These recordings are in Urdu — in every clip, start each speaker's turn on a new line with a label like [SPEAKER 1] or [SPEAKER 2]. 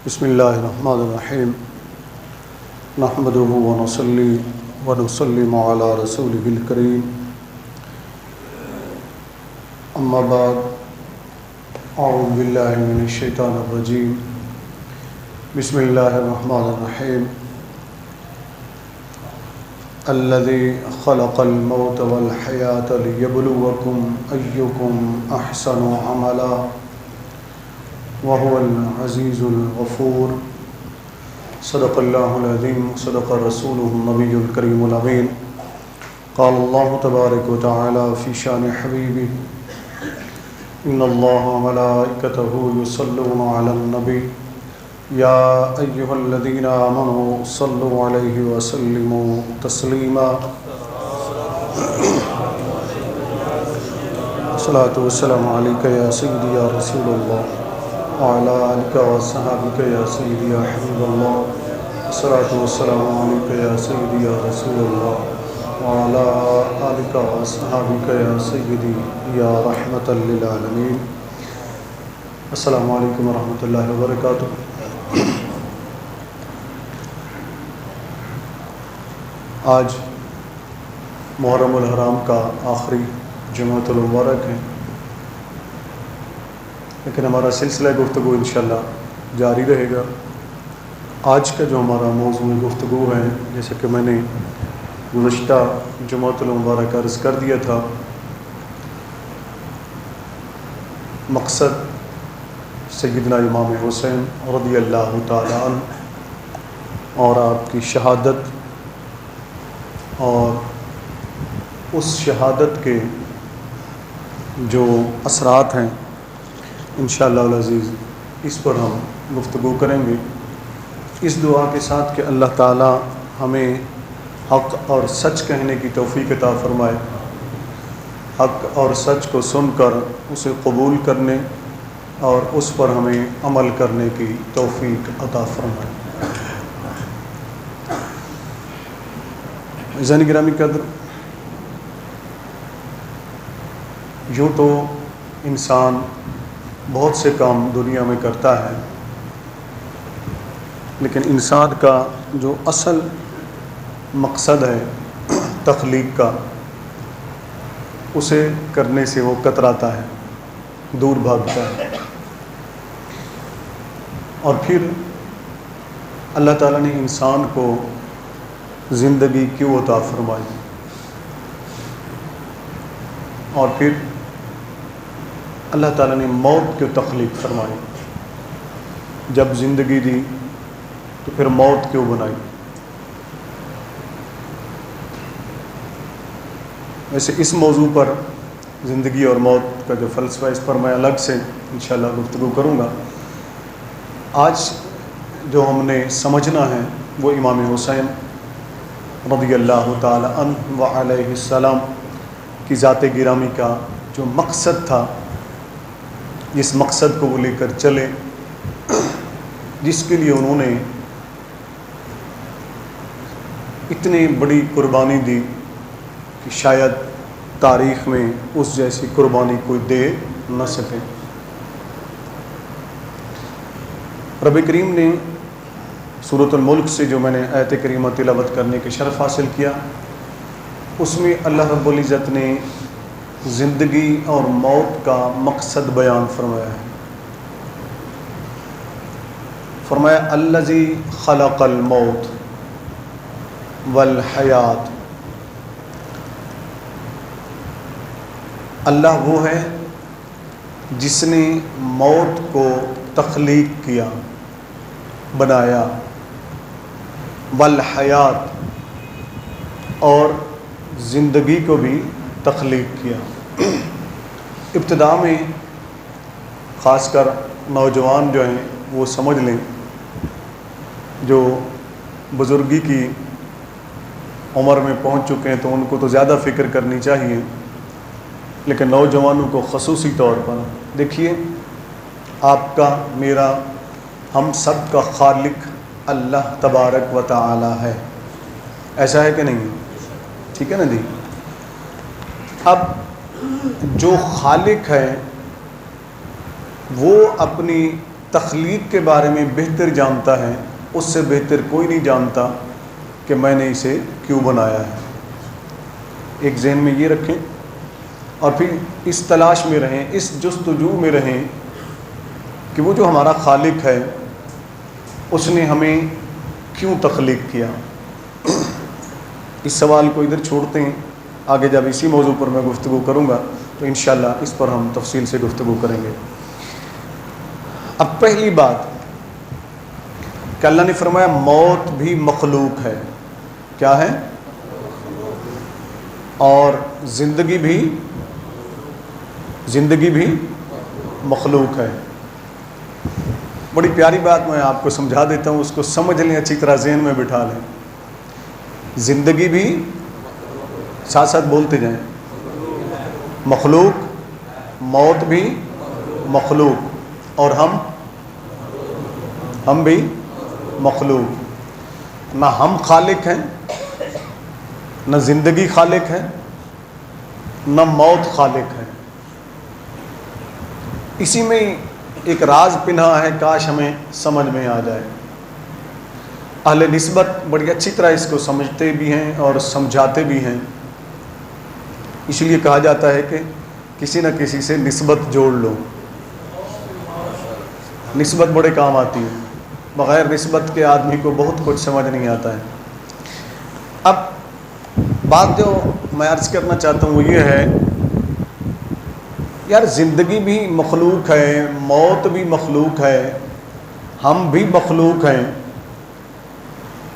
[SPEAKER 1] بسم اللہ الرحمن الرحیم نحمده ونصلی ونسلم علی رسوله الکریم اما بعد اعوذ باللہ من الشیطان الرجیم بسم اللہ الرحمن الرحیم الذی خلق الموت والحیاة لیبلوکم ایکم احسن عملا وهو العزيز الغفور صدق الله العظيم صدق رسوله النبي الكريم الأمين قال الله تبارك وتعالى في شان حبيبه إن الله وملائكته يصلون على النبي يا أيها الذين آمنوا صلوا عليه وسلموا تسليما الصلاة والسلام عليك يا سيدي يا رسول الله وعلى آلك وصحابك يا سيدي يا حبيب الله الصلاة والسلام عليك يا سيدي يا رسول الله وعلى آلك وصحابك يا سيدي يا رحمة للعالمين السلام عليكم ورحمة الله وبركاته. آج محرم الحرام کا آخری جمعۃ المبارک ہے، لیکن ہمارا سلسلہ گفتگو انشاءاللہ جاری رہے گا. آج کا جو ہمارا موضوع گفتگو ہے، جیسا کہ میں نے گزشتہ جمعۃ المبارک عرض کر دیا تھا، مقصد سیدنا امام حسین رضی اللہ تعالی عنہ اور آپ کی شہادت اور اس شہادت کے جو اثرات ہیں انشاءاللہ العزیز اس پر ہم گفتگو کریں گے، اس دعا کے ساتھ کہ اللہ تعالی ہمیں حق اور سچ کہنے کی توفیق عطا فرمائے، حق اور سچ کو سن کر اسے قبول کرنے اور اس پر ہمیں عمل کرنے کی توفیق عطا فرمائے. عزیزان گرامی قدر، یوں تو انسان بہت سے کام دنیا میں کرتا ہے، لیکن انسان کا جو اصل مقصد ہے تخلیق کا، اسے کرنے سے وہ کتراتا ہے، دور بھاگتا ہے. اور پھر اللہ تعالیٰ نے انسان کو زندگی کیوں عطا فرمائی، اور پھر اللہ تعالیٰ نے موت کیوں تخلیق فرمائی، جب زندگی دی تو پھر موت کیوں بنائی. ویسے اس موضوع پر زندگی اور موت کا جو فلسفہ، اس پر میں الگ سے انشاءاللہ گفتگو کروں گا. آج جو ہم نے سمجھنا ہے وہ امام حسین رضی اللہ تعالی عنہ وعلیہ السلام کی ذات گرامی کا جو مقصد تھا، جس مقصد کو وہ لے کر چلے، جس کے لیے انہوں نے اتنی بڑی قربانی دی کہ شاید تاریخ میں اس جیسی قربانی کوئی دے نہ سکے. رب کریم نے سورۃ الملک سے جو میں نے آیت کریمہ تلاوت کرنے کے شرف حاصل کیا، اس میں اللہ رب العزت نے زندگی اور موت کا مقصد بیان فرمایا ہے. فرمایا الذی خلق الموت والحیات، اللہ وہ ہے جس نے موت کو تخلیق کیا، بنایا، والحیات، اور زندگی کو بھی تخلیق کیا. ابتدا میں خاص کر نوجوان جو ہیں وہ سمجھ لیں، جو بزرگی کی عمر میں پہنچ چکے ہیں تو ان کو تو زیادہ فکر کرنی چاہیے، لیکن نوجوانوں کو خصوصی طور پر دیکھیے، آپ کا، میرا، ہم سب کا خالق اللہ تبارک و تعالی ہے. ایسا ہے کہ نہیں؟ ٹھیک ہے نا جی. اب جو خالق ہے وہ اپنی تخلیق کے بارے میں بہتر جانتا ہے، اس سے بہتر کوئی نہیں جانتا کہ میں نے اسے کیوں بنایا ہے۔ ایک ذہن میں یہ رکھیں اور پھر اس تلاش میں رہیں، اس جستجو میں رہیں کہ وہ جو ہمارا خالق ہے اس نے ہمیں کیوں تخلیق کیا۔ اس سوال کو ادھر چھوڑتے ہیں، آگے جب اسی موضوع پر میں گفتگو کروں گا تو انشاءاللہ اس پر ہم تفصیل سے گفتگو کریں گے۔ اب پہلی بات کہ اللہ نے فرمایا موت بھی مخلوق ہے، کیا ہے؟ اور زندگی بھی مخلوق ہے۔ بڑی پیاری بات میں آپ کو سمجھا دیتا ہوں، اس کو سمجھ لیں، اچھی طرح ذہن میں بٹھا لیں۔ زندگی بھی، ساتھ ساتھ بولتے جائیں، مخلوق، موت بھی مخلوق، اور ہم بھی مخلوق۔ نہ ہم خالق ہیں، نہ زندگی خالق ہے، نہ موت خالق ہے۔ اسی میں ایک راز پنہا ہے، کاش ہمیں سمجھ میں آ جائے۔ اہل نسبت بڑی اچھی طرح اس کو سمجھتے بھی ہیں اور سمجھاتے بھی ہیں، اس لیے کہا جاتا ہے کہ کسی نہ کسی سے نسبت جوڑ لو، نسبت بڑے کام آتی ہے، بغیر نسبت کے آدمی کو بہت کچھ سمجھ نہیں آتا ہے۔ اب بات جو میں عرض کرنا چاہتا ہوں وہ یہ ہے، یار زندگی بھی مخلوق ہے، موت بھی مخلوق ہے، ہم بھی مخلوق ہیں،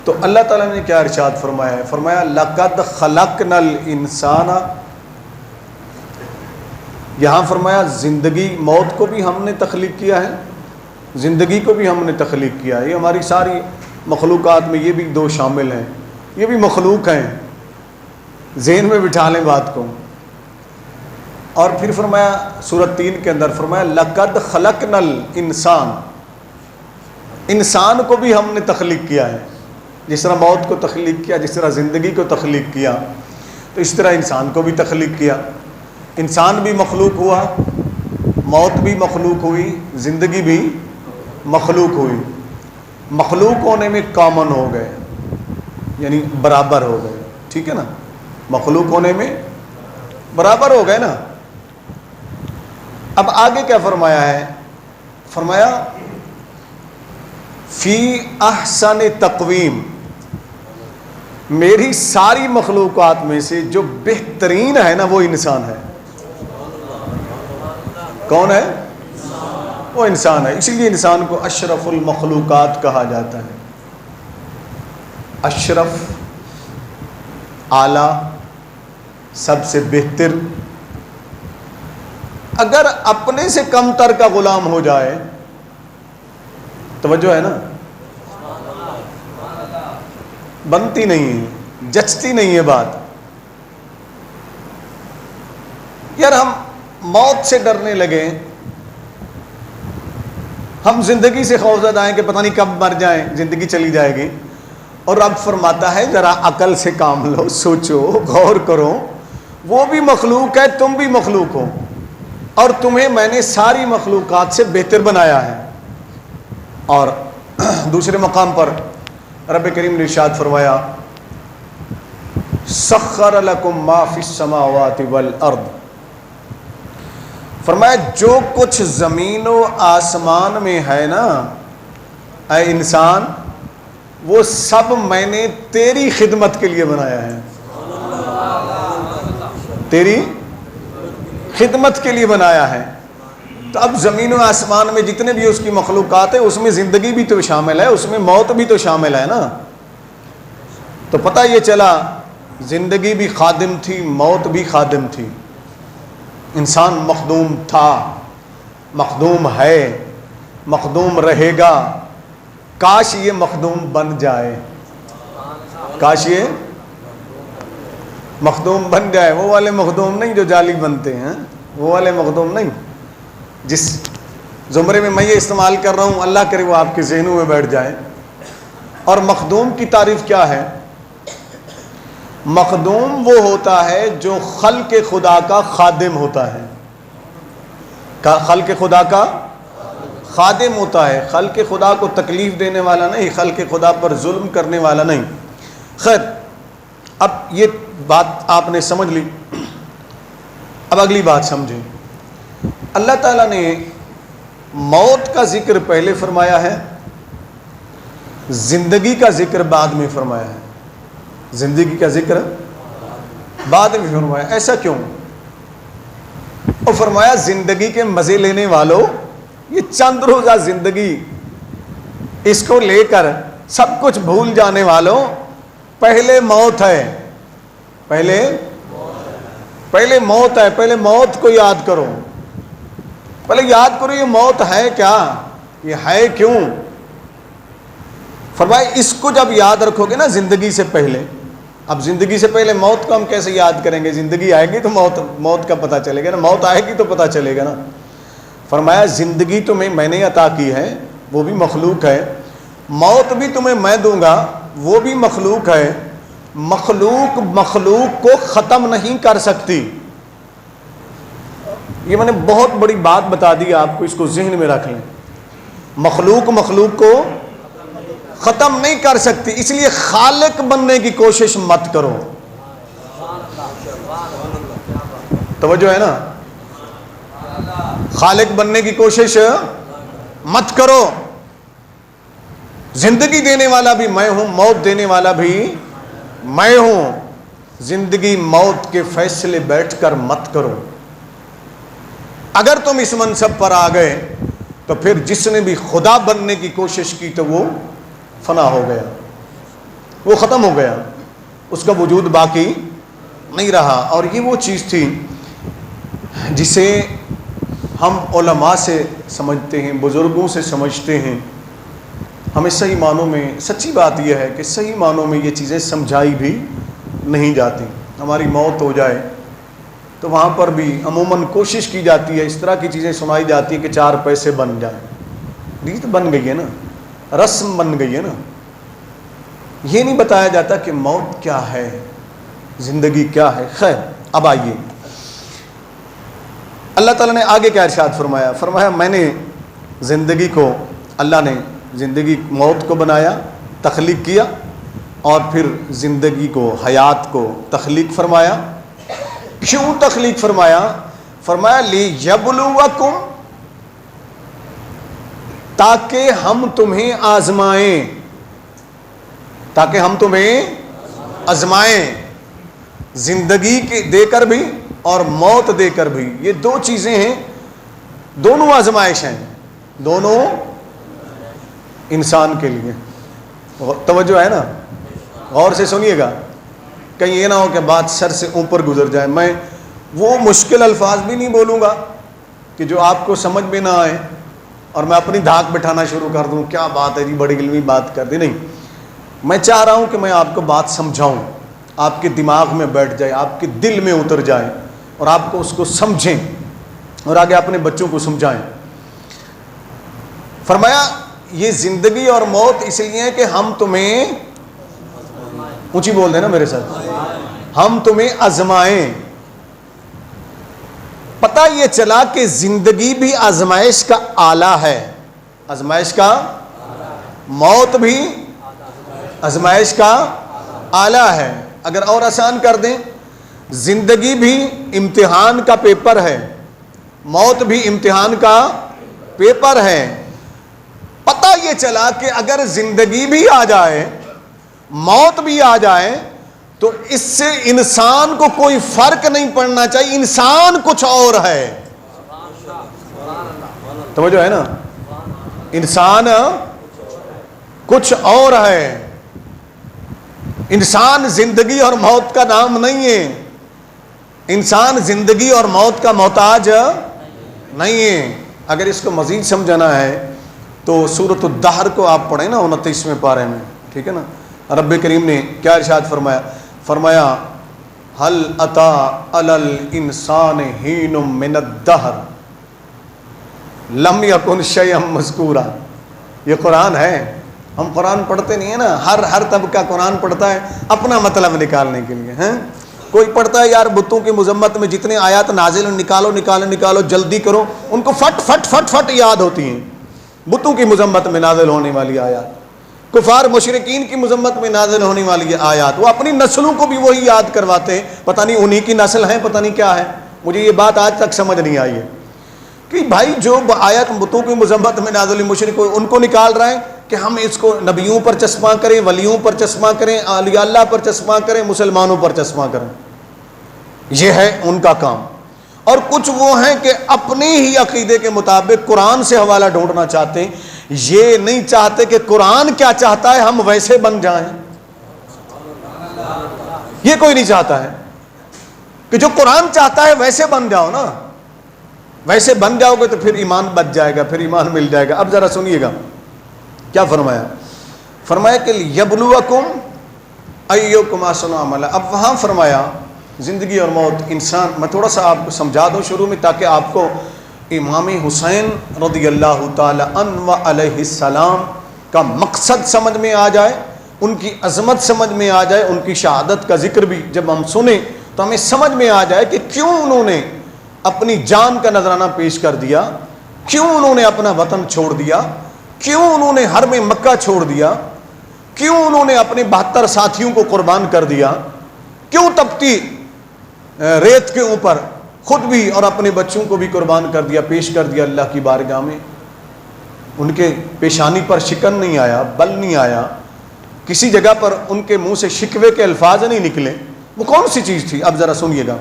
[SPEAKER 1] تو اللہ تعالیٰ نے کیا ارشاد فرمایا ہے؟ فرمایا لَقَدْ خَلَقْنَا الْإِنسَانَ، یہاں فرمایا زندگی موت کو بھی ہم نے تخلیق کیا ہے، زندگی کو بھی ہم نے تخلیق کیا ہے۔ یہ ہماری ساری مخلوقات میں یہ بھی دو شامل ہیں، یہ بھی مخلوق ہیں، ذہن میں بٹھا لیں بات کو۔ اور پھر فرمایا سورۃ 3 کے اندر فرمایا لَقَدْ خَلَقْنَا الْإِنسَانَ، انسان کو بھی ہم نے تخلیق کیا ہے، جس طرح موت کو تخلیق کیا، جس طرح زندگی کو تخلیق کیا، تو اس طرح انسان کو بھی تخلیق کیا۔ انسان بھی مخلوق ہوا، موت بھی مخلوق ہوئی، زندگی بھی مخلوق ہوئی۔ مخلوق ہونے میں کامن ہو گئے، یعنی برابر ہو گئے، ٹھیک ہے نا؟ مخلوق ہونے میں برابر ہو گئے نا۔ اب آگے کیا فرمایا ہے؟ فرمایا فی احسن تقویم، میری ساری مخلوقات میں سے جو بہترین ہے نا وہ انسان ہے۔ کون ہے؟ وہ انسان ہے۔ اسی لیے انسان کو اشرف المخلوقات کہا جاتا ہے، اشرف، اعلیٰ، سب سے بہتر۔ اگر اپنے سے کم تر کا غلام ہو جائے، توجہ ہے نا، بنتی نہیں ہے، جچتی نہیں ہے بات۔ یار ہم موت سے ڈرنے لگے، ہم زندگی سے خوفزدہ ہیں کہ پتہ نہیں کب مر جائیں، زندگی چلی جائے گی، اور رب فرماتا ہے ذرا عقل سے کام لو، سوچو، غور کرو، وہ بھی مخلوق ہے، تم بھی مخلوق ہو، اور تمہیں میں نے ساری مخلوقات سے بہتر بنایا ہے۔ اور دوسرے مقام پر رب کریم نے ارشاد فرمایا سخر لکم ما فی السماوات والارض، فرمایا جو کچھ زمین و آسمان میں ہے نا اے انسان، وہ سب میں نے تیری خدمت کے لیے بنایا ہے، تیری خدمت کے لیے بنایا ہے۔ تو اب زمین و آسمان میں جتنے بھی اس کی مخلوقات ہیں، اس میں زندگی بھی تو شامل ہے، اس میں موت بھی تو شامل ہے نا۔ تو پتہ یہ چلا زندگی بھی خادم تھی، موت بھی خادم تھی۔ انسان مخدوم تھا، مخدوم ہے، مخدوم رہے گا۔ کاش یہ مخدوم بن جائے، کاش یہ مخدوم بن جائے۔ وہ والے مخدوم نہیں جو جعلی بنتے ہیں، وہ والے مخدوم نہیں۔ جس زمرے میں یہ استعمال کر رہا ہوں، اللہ کرے وہ آپ کے ذہنوں میں بیٹھ جائے۔ اور مخدوم کی تعریف کیا ہے؟ مخدوم وہ ہوتا ہے جو خلق خدا کا خادم ہوتا ہے، خلق خدا کا خادم ہوتا ہے، خلق خدا کو تکلیف دینے والا نہیں، خلق خدا پر ظلم کرنے والا نہیں۔ خیر، اب یہ بات آپ نے سمجھ لی، اب اگلی بات سمجھیں۔ اللہ تعالیٰ نے موت کا ذکر پہلے فرمایا ہے، زندگی کا ذکر بعد میں فرمایا ہے۔ زندگی کا ذکر بعد میں فرمایا، ایسا کیوں؟ اور فرمایا زندگی کے مزے لینے والوں، یہ چند روزہ زندگی، اس کو لے کر سب کچھ بھول جانے والوں، پہلے موت ہے، پہلے موت ہے، پہلے موت کو یاد کرو، پہلے یاد کرو یہ موت ہے کیا، یہ ہے کیوں۔ فرمایا اس کو جب یاد رکھو گے نا زندگی سے پہلے، اب زندگی سے پہلے موت کو ہم کیسے یاد کریں گے؟ زندگی آئے گی تو موت کا پتہ چلے گا نا، موت آئے گی تو پتہ چلے گا نا۔ فرمایا زندگی تمہیں میں نے عطا کی ہے، وہ بھی مخلوق ہے، موت بھی تمہیں میں دوں گا، وہ بھی مخلوق ہے، مخلوق کو ختم نہیں کر سکتی۔ یہ میں نے بہت بڑی بات بتا دی آپ کو، اس کو ذہن میں رکھ لیں۔ مخلوق کو ختم نہیں کر سکتی، اس لیے خالق بننے کی کوشش مت کرو۔ توجہ ہے نا، خالق بننے کی کوشش مت کرو۔ زندگی دینے والا بھی میں ہوں، موت دینے والا بھی میں ہوں۔ زندگی موت کے فیصلے بیٹھ کر مت کرو۔ اگر تم اس منصب پر آ گئے تو پھر جس نے بھی خدا بننے کی کوشش کی تو وہ فنا ہو گیا، وہ ختم ہو گیا، اس کا وجود باقی نہیں رہا۔ اور یہ وہ چیز تھی جسے ہم علماء سے سمجھتے ہیں، بزرگوں سے سمجھتے ہیں۔ ہمیں صحیح معنوں میں، سچی بات یہ ہے کہ صحیح معنوں میں یہ چیزیں سمجھائی بھی نہیں جاتی۔ ہماری موت ہو جائے تو وہاں پر بھی عموماً کوشش کی جاتی ہے، اس طرح کی چیزیں سنائی جاتی ہیں کہ 4 پیسے بن جائیں۔ ریت بن گئی ہے نا، رسم بن گئی ہے نا۔ یہ نہیں بتایا جاتا کہ موت کیا ہے، زندگی کیا ہے۔ خیر، اب آئیے اللہ تعالیٰ نے آگے کیا ارشاد فرمایا؟ فرمایا میں نے زندگی کو، اللہ نے زندگی موت کو بنایا، تخلیق کیا، اور پھر زندگی کو، حیات کو تخلیق فرمایا۔ کیوں تخلیق فرمایا؟ فرمایا لیبلوکم، تاکہ ہم تمہیں آزمائیں، تاکہ ہم تمہیں آزمائیں، زندگی کے دے کر بھی اور موت دے کر بھی۔ یہ 2 چیزیں ہیں، دونوں آزمائش ہیں، دونوں انسان کے لیے۔ توجہ ہے نا، غور سے سنیے گا، کہیں یہ نہ ہو کہ بات سر سے اوپر گزر جائے۔ میں وہ مشکل الفاظ بھی نہیں بولوں گا کہ جو آپ کو سمجھ میں نہ آئے اور میں اپنی دھاک بٹھانا شروع کر دوں، کیا بات ہے جی، بڑی علمی بات کر دی۔ نہیں، میں چاہ رہا ہوں کہ میں آپ کو بات سمجھاؤں، آپ کے دماغ میں بیٹھ جائے، آپ کے دل میں اتر جائے، اور آپ کو اس کو سمجھیں اور آگے اپنے بچوں کو سمجھائیں۔ فرمایا یہ زندگی اور موت اس لیے ہے کہ ہم تمہیں، اونچی بول دیں نا میرے ساتھ، ہم تمہیں آزمائیں۔ پتہ یہ چلا کہ زندگی بھی آزمائش کا آلہ ہے، آزمائش کا، موت بھی آزمائش کا آلہ ہے۔ اگر اور آسان کر دیں، زندگی بھی امتحان کا پیپر ہے، موت بھی امتحان کا پیپر ہے۔ پتہ یہ چلا کہ اگر زندگی بھی آ جائے، موت بھی آ جائے، تو اس سے انسان کو کوئی فرق نہیں پڑنا چاہیے، انسان کچھ اور ہے۔ توجہ ہے نا، انسان کچھ اور ہے، انسان زندگی اور موت کا نام نہیں ہے، انسان زندگی اور موت کا محتاج نہیں ہے۔ اگر اس کو مزید سمجھنا ہے تو سورۃ الدہر کو آپ پڑھیں نا، 29ویں پارے میں، ٹھیک ہے نا۔ رب کریم نے کیا ارشاد فرمایا؟ فرمایا هل اتى على الانسان حين من الدهر لم يكن شيئا مذكورا۔ یہ قرآن ہے، ہم قرآن پڑھتے نہیں ہیں نا، ہر طبقہ قرآن پڑھتا ہے اپنا مطلب نکالنے کے لیے، ہیں؟ کوئی پڑھتا ہے یار بتوں کی مذمت میں جتنے آیات نازل نکالو جلدی کرو، ان کو فٹ فٹ فٹ فٹ یاد ہوتی ہیں۔ بتوں کی مذمت میں نازل ہونے والی آیات، کفار مشرکین کی مذمت میں نازل ہونے والی آیات. وہ اپنی نسلوں کو بھی وہی یاد کرواتے ہیں، پتہ نہیں انہی کی نسل ہے، پتہ نہیں کیا ہے. مجھے یہ بات آج تک سمجھ نہیں آئی ہے کہ بھائی جو آیات بتوں کی مذمت میں نازل مشرک ان کو نکال رہے ہیں کہ ہم اس کو نبیوں پر چسپاں کریں، ولیوں پر چسپاں کریں، اولیاء اللہ پر چسپاں کریں، مسلمانوں پر چسپاں کریں. یہ ہے ان کا کام. اور کچھ وہ ہیں کہ اپنے ہی عقیدے کے مطابق قرآن سے حوالہ ڈھونڈنا چاہتے ہیں. یہ نہیں چاہتے کہ قرآن کیا چاہتا ہے ہم ویسے بن جائیں. یہ کوئی نہیں چاہتا ہے کہ جو قرآن چاہتا ہے ویسے بن جاؤ نا. ویسے بن جاؤ گے تو پھر ایمان بچ جائے گا، پھر ایمان مل جائے گا. اب ذرا سنیے گا کیا فرمایا. فرمایا کہ یبلوکم ایکم احسن عملا. اب وہاں فرمایا زندگی اور موت انسان، میں تھوڑا سا آپ کو سمجھا دوں شروع میں تاکہ آپ کو امام حسین رضی اللہ تعالی عنہ و علیہ السلام کا مقصد سمجھ میں آ جائے، ان کی عظمت سمجھ میں آ جائے. ان کی شہادت کا ذکر بھی جب ہم سنیں تو ہمیں سمجھ میں آ جائے کہ کیوں انہوں نے اپنی جان کا نذرانہ پیش کر دیا، کیوں انہوں نے اپنا وطن چھوڑ دیا، کیوں انہوں نے حرم مکہ چھوڑ دیا، کیوں انہوں نے اپنے 72 ساتھیوں کو قربان کر دیا، کیوں تپتی ریت کے اوپر خود بھی اور اپنے بچوں کو بھی قربان کر دیا، پیش کر دیا اللہ کی بارگاہ میں. ان کے پیشانی پر شکن نہیں آیا، بل نہیں آیا، کسی جگہ پر ان کے منہ سے شکوے کے الفاظ نہیں نکلے. وہ کون سی چیز تھی؟ اب ذرا سنیے گا.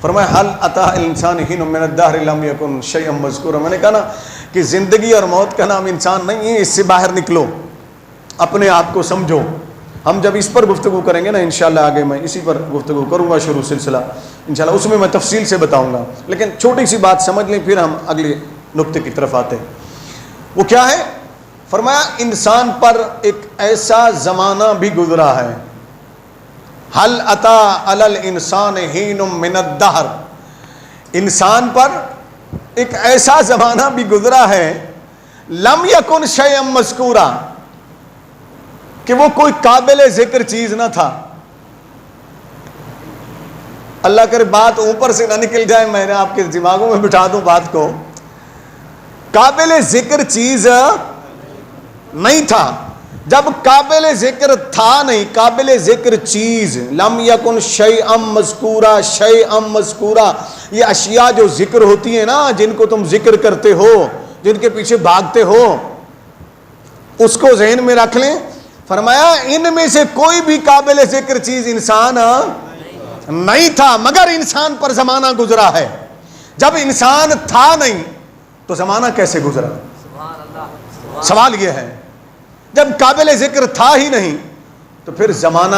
[SPEAKER 1] فرمایا حل اتا الانسان حین من الدہر لم یکن شیئا مذکورا. میں نے کہا نا کہ زندگی اور موت کا نام انسان نہیں ہے، اس سے باہر نکلو، اپنے آپ کو سمجھو. ہم جب اس پر گفتگو کریں گے نا انشاءاللہ، آگے میں اسی پر گفتگو کروں گا شروع سلسلہ انشاءاللہ، اس میں میں تفصیل سے بتاؤں گا. لیکن چھوٹی سی بات سمجھ لیں پھر ہم اگلے نقطے کی طرف آتے ہیں. وہ کیا ہے؟ فرمایا انسان پر ایک ایسا زمانہ بھی گزرا ہے. حل اتا علی الانسان حین من الدہر. انسان پر ایک ایسا زمانہ بھی گزرا ہے لم یکن شیئا مذکورا، کہ وہ کوئی قابل ذکر چیز نہ تھا. اللہ کرے بات اوپر سے نہ نکل جائے، میں نے آپ کے دماغوں میں بٹھا دوں بات کو. قابل ذکر چیز نہیں تھا. جب قابل ذکر تھا نہیں، قابل ذکر چیز، لم یکن شیئا مذکورا. شیئا مذکورا یہ اشیاء جو ذکر ہوتی ہیں نا، جن کو تم ذکر کرتے ہو، جن کے پیچھے بھاگتے ہو، اس کو ذہن میں رکھ لیں. فرمایا ان میں سے کوئی بھی قابل ذکر چیز انسان نہیں تھا، مگر انسان پر زمانہ گزرا ہے. جب انسان تھا نہیں تو زمانہ کیسے گزرا؟ سوال یہ ہے. جب قابل ذکر تھا ہی نہیں تو پھر زمانہ،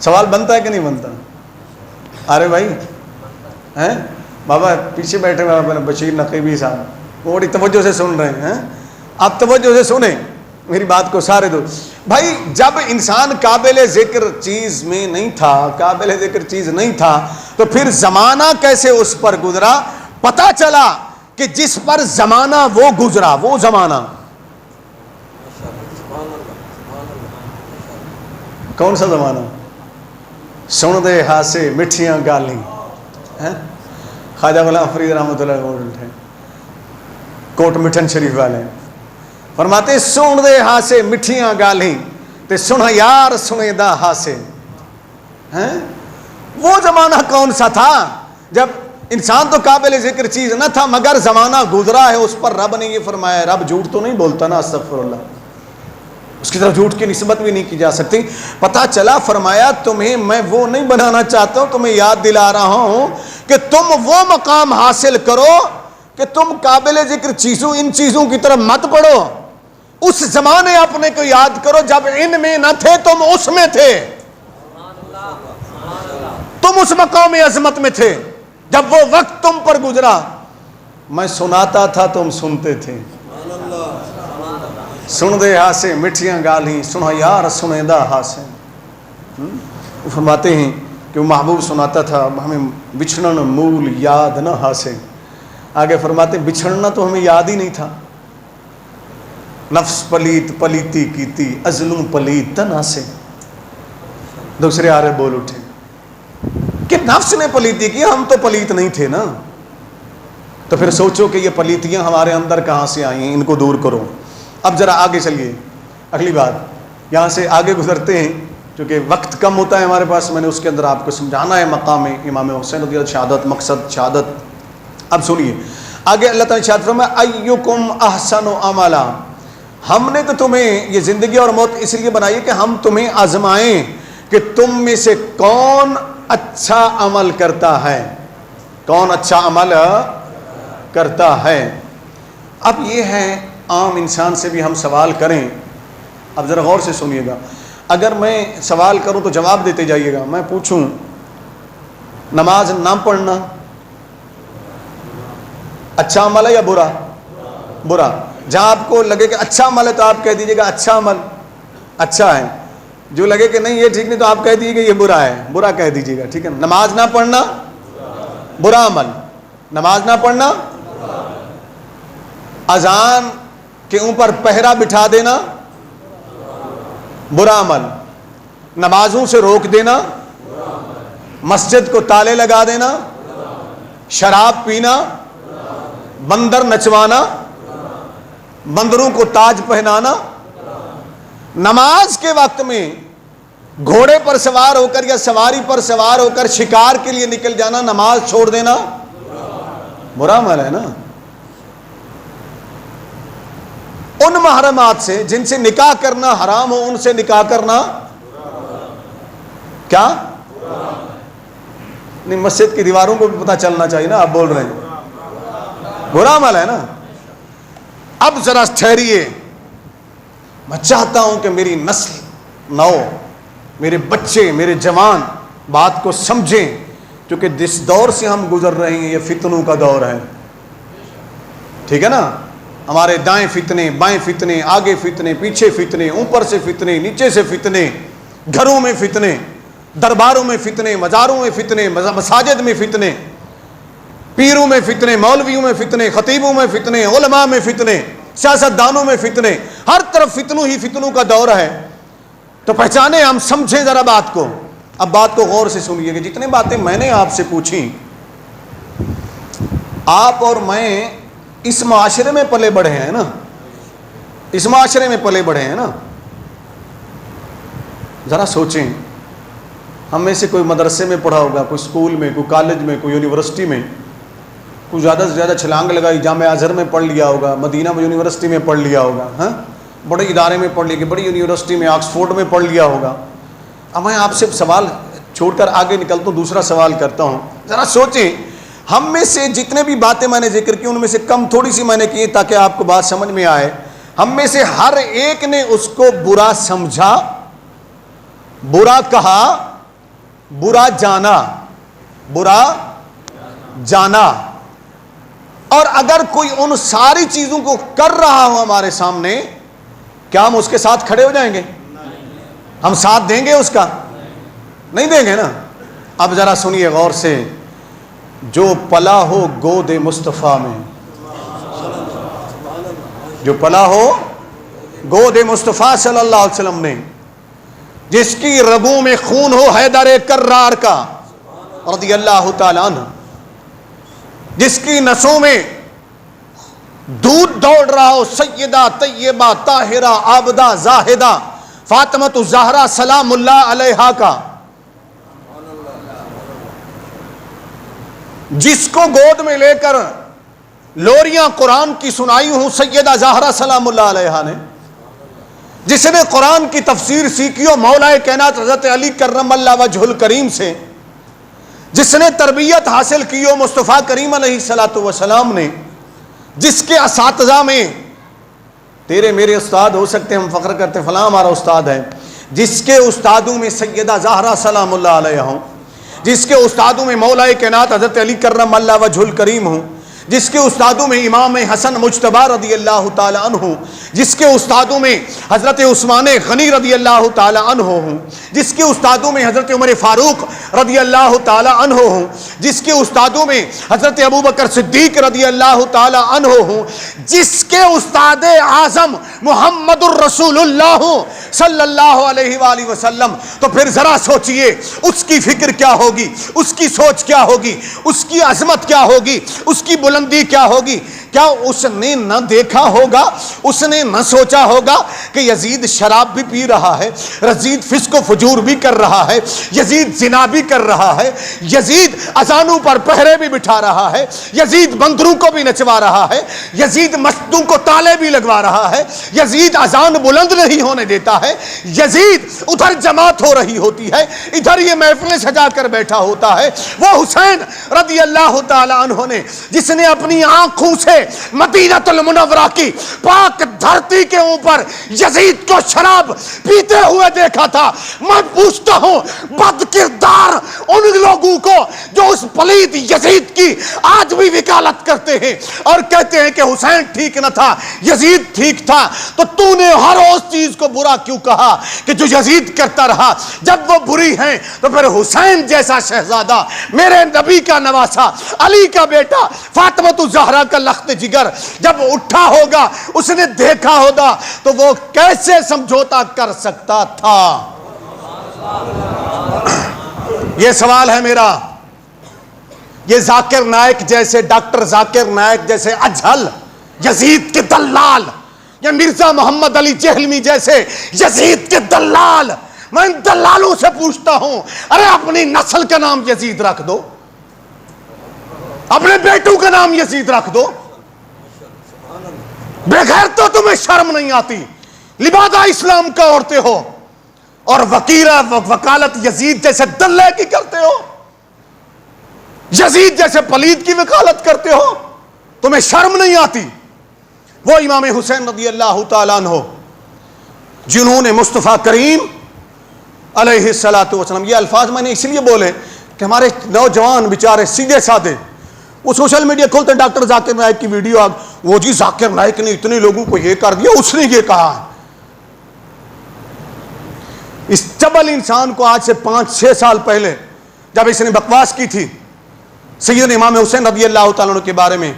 [SPEAKER 1] سوال بنتا ہے کہ نہیں بنتا؟ ارے بھائی ہیں بابا پیچھے بیٹھے ہوئے بشیر نقیبی صاحب، وہ بڑی توجہ سے سن رہے ہیں. آپ توجہ سے سنیں میری بات کو سارے دو. بھائی جب انسان قابل ذکر چیز میں نہیں تھا، قابل ذکر چیز نہیں تھا، تو پھر زمانہ کیسے اس پر گزرا؟ پتہ چلا کہ جس پر زمانہ وہ گزرا، وہ زمانہ کون سا زمانہ؟ سن دے ہاسے مٹھیاں گالیں. خواجہ غلام فرید رحمۃ اللہ علیہ کوٹ مٹھن شریف والے فرماتے سن دے ہاسے مٹھیاں گالیں تے سنا یار سنے دا ہاسے. وہ زمانہ کون سا تھا جب انسان تو قابل ذکر چیز نہ تھا مگر زمانہ گزرا ہے. اس پر رب نے یہ فرمایا. رب جھوٹ تو نہیں بولتا نا، استغفر اللہ، اس کی طرف جھوٹ کی نسبت بھی نہیں کی جا سکتی. پتہ چلا فرمایا تمہیں میں وہ نہیں بنانا چاہتا ہوں، تمہیں یاد دلا رہا ہوں کہ تم وہ مقام حاصل کرو کہ تم قابل ذکر چیزوں، ان چیزوں کی طرف مت پڑھو. اس زمانے اپنے کو یاد کرو جب ان میں نہ تھے، تم اس میں تھے، تم اس مقام عظمت میں تھے. جب وہ وقت تم پر گزرا، میں سناتا تھا تم سنتے تھے. سن دے ہاسے مٹھیاں گالیں سنا یار سنے دا ہاسے. وہ فرماتے ہیں کہ وہ محبوب سناتا تھا ہمیں بچھڑن مول یاد نہ ہاسے. آگے فرماتے بچھڑنا تو ہمیں یاد ہی نہیں تھا. نفس پلیت پلیتی کیتی ازلوں پلیت تنا سے. دوسرے آرے بول اٹھے کہ نفس نے پلیتی کی، ہم تو پلیت نہیں تھے نا. تو پھر سوچو کہ یہ پلیتیاں ہمارے اندر کہاں سے آئی ہیں، ان کو دور کرو۔ اب ذرا آگے چلیے، اگلی بات یہاں سے آگے گزرتے ہیں کیونکہ وقت کم ہوتا ہے ہمارے پاس، میں نے اس کے اندر آپ کو سمجھانا ہے مقام امام حسین رضی اللہ شہادت، مقصد شہادت۔ اب سنیے آگے اللہ تعالیٰ شہادت فرمایا ایکم احسن عملا، ہم نے تو تمہیں یہ زندگی اور موت اس لیے بنائی ہے کہ ہم تمہیں آزمائیں کہ تم میں سے کون اچھا عمل کرتا ہے، کون اچھا عمل کرتا ہے۔ اب یہ ہے عام انسان سے بھی ہم سوال کریں، اب ذرا غور سے سنیے گا، اگر میں سوال کروں تو جواب دیتے جائیے گا۔ میں پوچھوں نماز نہ پڑھنا اچھا عمل ہے یا برا؟ برا۔ جہاں آپ کو لگے کہ اچھا عمل ہے تو آپ کہہ دیجیے گا اچھا عمل اچھا ہے، جو لگے کہ نہیں یہ ٹھیک نہیں تو آپ کہہ دیجیے گا یہ برا ہے، برا کہہ دیجیے گا، ٹھیک ہے۔ نماز نہ پڑھنا برا عمل، نماز نہ پڑھنا، اذان کے اوپر پہرا بٹھا دینا برا عمل، نمازوں سے روک دینا، مسجد کو تالے لگا دینا، شراب پینا، بندر نچوانا، بندروں کو تاج پہنانا، نماز کے وقت میں گھوڑے پر سوار ہو کر یا سواری پر سوار ہو کر شکار کے لیے نکل جانا، نماز چھوڑ دینا برا عمل ہے نا۔ ان محرمات سے جن سے نکاح کرنا حرام ہو ان سے نکاح کرنا کیا نہیں، مسجد کی دیواروں کو بھی پتہ چلنا چاہیے نا، آپ بول رہے ہیں برا عمل ہے نا۔ اب ذرا ٹھہریے، میں چاہتا ہوں کہ میری نسل نو، میرے بچے، میرے جوان بات کو سمجھیں، کیونکہ جس دور سے ہم گزر رہے ہیں یہ فتنوں کا دور ہے، ٹھیک ہے نا۔ ہمارے دائیں فتنے، بائیں فتنے، آگے فتنے، پیچھے فتنے، اوپر سے فتنے، نیچے سے فتنے، گھروں میں فتنے، درباروں میں فتنے، مزاروں میں فتنے، مساجد میں فتنے، پیروں میں فتنے، مولویوں میں فتنے، خطیبوں میں فتنے، علماء میں فتنے، سیاستدانوں میں فتنے، ہر طرف فتنوں ہی فتنوں کا دور ہے۔ تو پہچانے، ہم سمجھیں ذرا بات کو۔ اب بات کو غور سے سنیے کہ جتنے باتیں میں نے آپ سے پوچھی، آپ اور میں اس معاشرے میں پلے بڑھے ہیں نا، اس معاشرے میں پلے بڑھے ہیں نا۔ ذرا سوچیں، ہم میں سے کوئی مدرسے میں پڑھا ہوگا، کوئی اسکول میں، کوئی کالج میں، کوئی یونیورسٹی میں، کوئی زیادہ سے زیادہ چھلانگ لگائی جامعہ ازہر میں پڑھ لیا ہوگا، مدینہ میں یونیورسٹی میں پڑھ لیا ہوگا، ہاں بڑے ادارے میں پڑھ لیا، بڑی یونیورسٹی میں آکسفورڈ میں پڑھ لیا ہوگا۔ اب میں آپ سے سوال چھوڑ کر آگے نکلتا ہوں، دوسرا سوال کرتا ہوں، ذرا سوچیں، ہم میں سے جتنے بھی باتیں میں نے ذکر کی ان میں سے کم تھوڑی سی میں نے کی تاکہ آپ کو بات سمجھ میں آئے، ہم میں سے ہر ایک نے اس کو برا سمجھا، برا کہا، برا جانا، برا جانا۔ اور اگر کوئی ان ساری چیزوں کو کر رہا ہو ہمارے سامنے، کیا ہم اس کے ساتھ کھڑے ہو جائیں گے؟ ہم ساتھ دیں گے اس کا؟ نہیں دیں گے نا۔ اب ذرا سنیے غور سے، جو پلا ہو گود مصطفیٰ میں، جو پلا ہو گود مصطفیٰ صلی اللہ علیہ وسلم نے، جس کی رگوں میں خون ہو حیدر کرار کا رضی اللہ تعالیٰ عنہ، جس کی نسوں میں دودھ دوڑ رہا ہو سیدہ طیبہ طاہرہ عابدہ زاہدہ فاطمۃ الزہرا سلام اللہ علیہا کا، جس کو گود میں لے کر لوریاں قرآن کی سنائی ہوں سیدہ زہرا سلام اللہ علیہا نے، جس نے قرآن کی تفسیر سیکھی ہو مولا کائنات حضرت علی کرم اللہ وجہ الکریم سے، جس نے تربیت حاصل کی ہو مصطفیٰ کریم علیہ الصلوۃ والسلام نے، جس کے اساتذہ میں تیرے میرے استاد ہو سکتے ہیں، ہم فخر کرتے فلاں ہمارا استاد ہے، جس کے استادوں میں سیدہ زہرا سلام اللہ علیہا ہوں، جس کے استادوں میں مولا کائنات حضرت علی کرم اللہ وجہ الکریم ہوں، جس کے استادوں میں امام حسن مجتبی رضی اللہ تعالی عنہ، جس کے استادوں میں حضرت عثمان غنی رضی اللہ تعالی عنہ ہوں، جس کے استادوں میں حضرت عمر فاروق رضی اللہ تعالی عنہ ہوں، جس کے استادوں میں حضرت ابوبکر صدیق رضی اللہ تعالی عنہ ہوں، جس کے استاد اعظم محمد الرسول اللہ صلی اللہ علیہ وآلہ وسلم، تو پھر ذرا سوچئے اس کی فکر کیا ہوگی، اس کی سوچ کیا ہوگی، اس کی عظمت کیا ہوگی، اس کی بلندی
[SPEAKER 2] بلندی کیا ہوگی؟ کیا اس نے نہ دیکھا ہوگا، اس نے نہ سوچا ہوگا کہ یزید شراب بھی پی رہا ہے، یزید فسق و فجور بھی کر رہا ہے، یزید زنا بھی کر رہا ہے، یزید اذانوں پر پہرے بھی بٹھا رہا ہے، یزید بندروں کو بھی نچوا رہا ہے، یزید مسجدوں کو تالے بھی لگوا رہا ہے، یزید اذان بلند نہیں ہونے دیتا ہے، یزید ادھر جماعت ہو رہی ہوتی ہے، ادھر یہ محفلیں سجا کر بیٹھا ہوتا ہے۔ وہ حسین رضی اللہ تعالی عنہ نے جس نے اپنی آنکھوں سے مدینہ المنورہ کی پاک دھرتی کے اوپر یزید کو شراب پیتے ہوئے دیکھا تھا، میں پوچھتا ہوں بد کردار ان لوگوں کو جو اس پلید یزید کی آج بھی وکالت کرتے ہیں اور کہتے ہیں کہ حسین ٹھیک نہ تھا، یزید ٹھیک تھا، تو تو نے ہر اس چیز کو برا کیوں کہا کہ جو یزید کرتا رہا؟ جب وہ بری ہیں تو پھر حسین جیسا شہزادہ، میرے نبی کا نواسا، علی کا بیٹا، فاطمہ الزہرا کا لخت جگر جب اٹھا ہوگا، اس نے دیکھا ہوگا، تو وہ کیسے سمجھوتا کر سکتا تھا؟ یہ سوال ہے میرا۔ یہ ذاکر نائک جیسے، ڈاکٹر ذاکر نائک جیسے اجہل یزید کے دلال، یا مرزا محمد علی چہلمی جیسے یزید کے دلال، میں ان دلالوں سے پوچھتا ہوں، ارے اپنی نسل کا نام یزید رکھ دو، اپنے بیٹوں کا نام یزید رکھ دو، بغیر تو تمہیں شرم نہیں آتی، لبادہ اسلام کا اوڑھتے ہو اور وکالت یزید جیسے دلے کی کرتے ہو، یزید جیسے پلید کی وکالت کرتے ہو، تمہیں شرم نہیں آتی؟ وہ امام حسین رضی اللہ تعالیٰ عنہ جنہوں نے مصطفیٰ کریم علیہ السلام، یہ الفاظ میں نے اس لیے بولے کہ ہمارے نوجوان بیچارے سیدھے سادے وہ سوشل میڈیا کھولتے، ڈاکٹر ذاکر نائک کی ویڈیو، وہ جی ذاکر نائک نے اتنے لوگوں کو یہ کر دیا، اس نے یہ کہا ہے۔ اس چبل انسان کو آج سے 5-6 سال پہلے جب اس نے بکواس کی تھی سیدنا امام حسین رضی اللہ تعالیٰ عنہ کے بارے میں،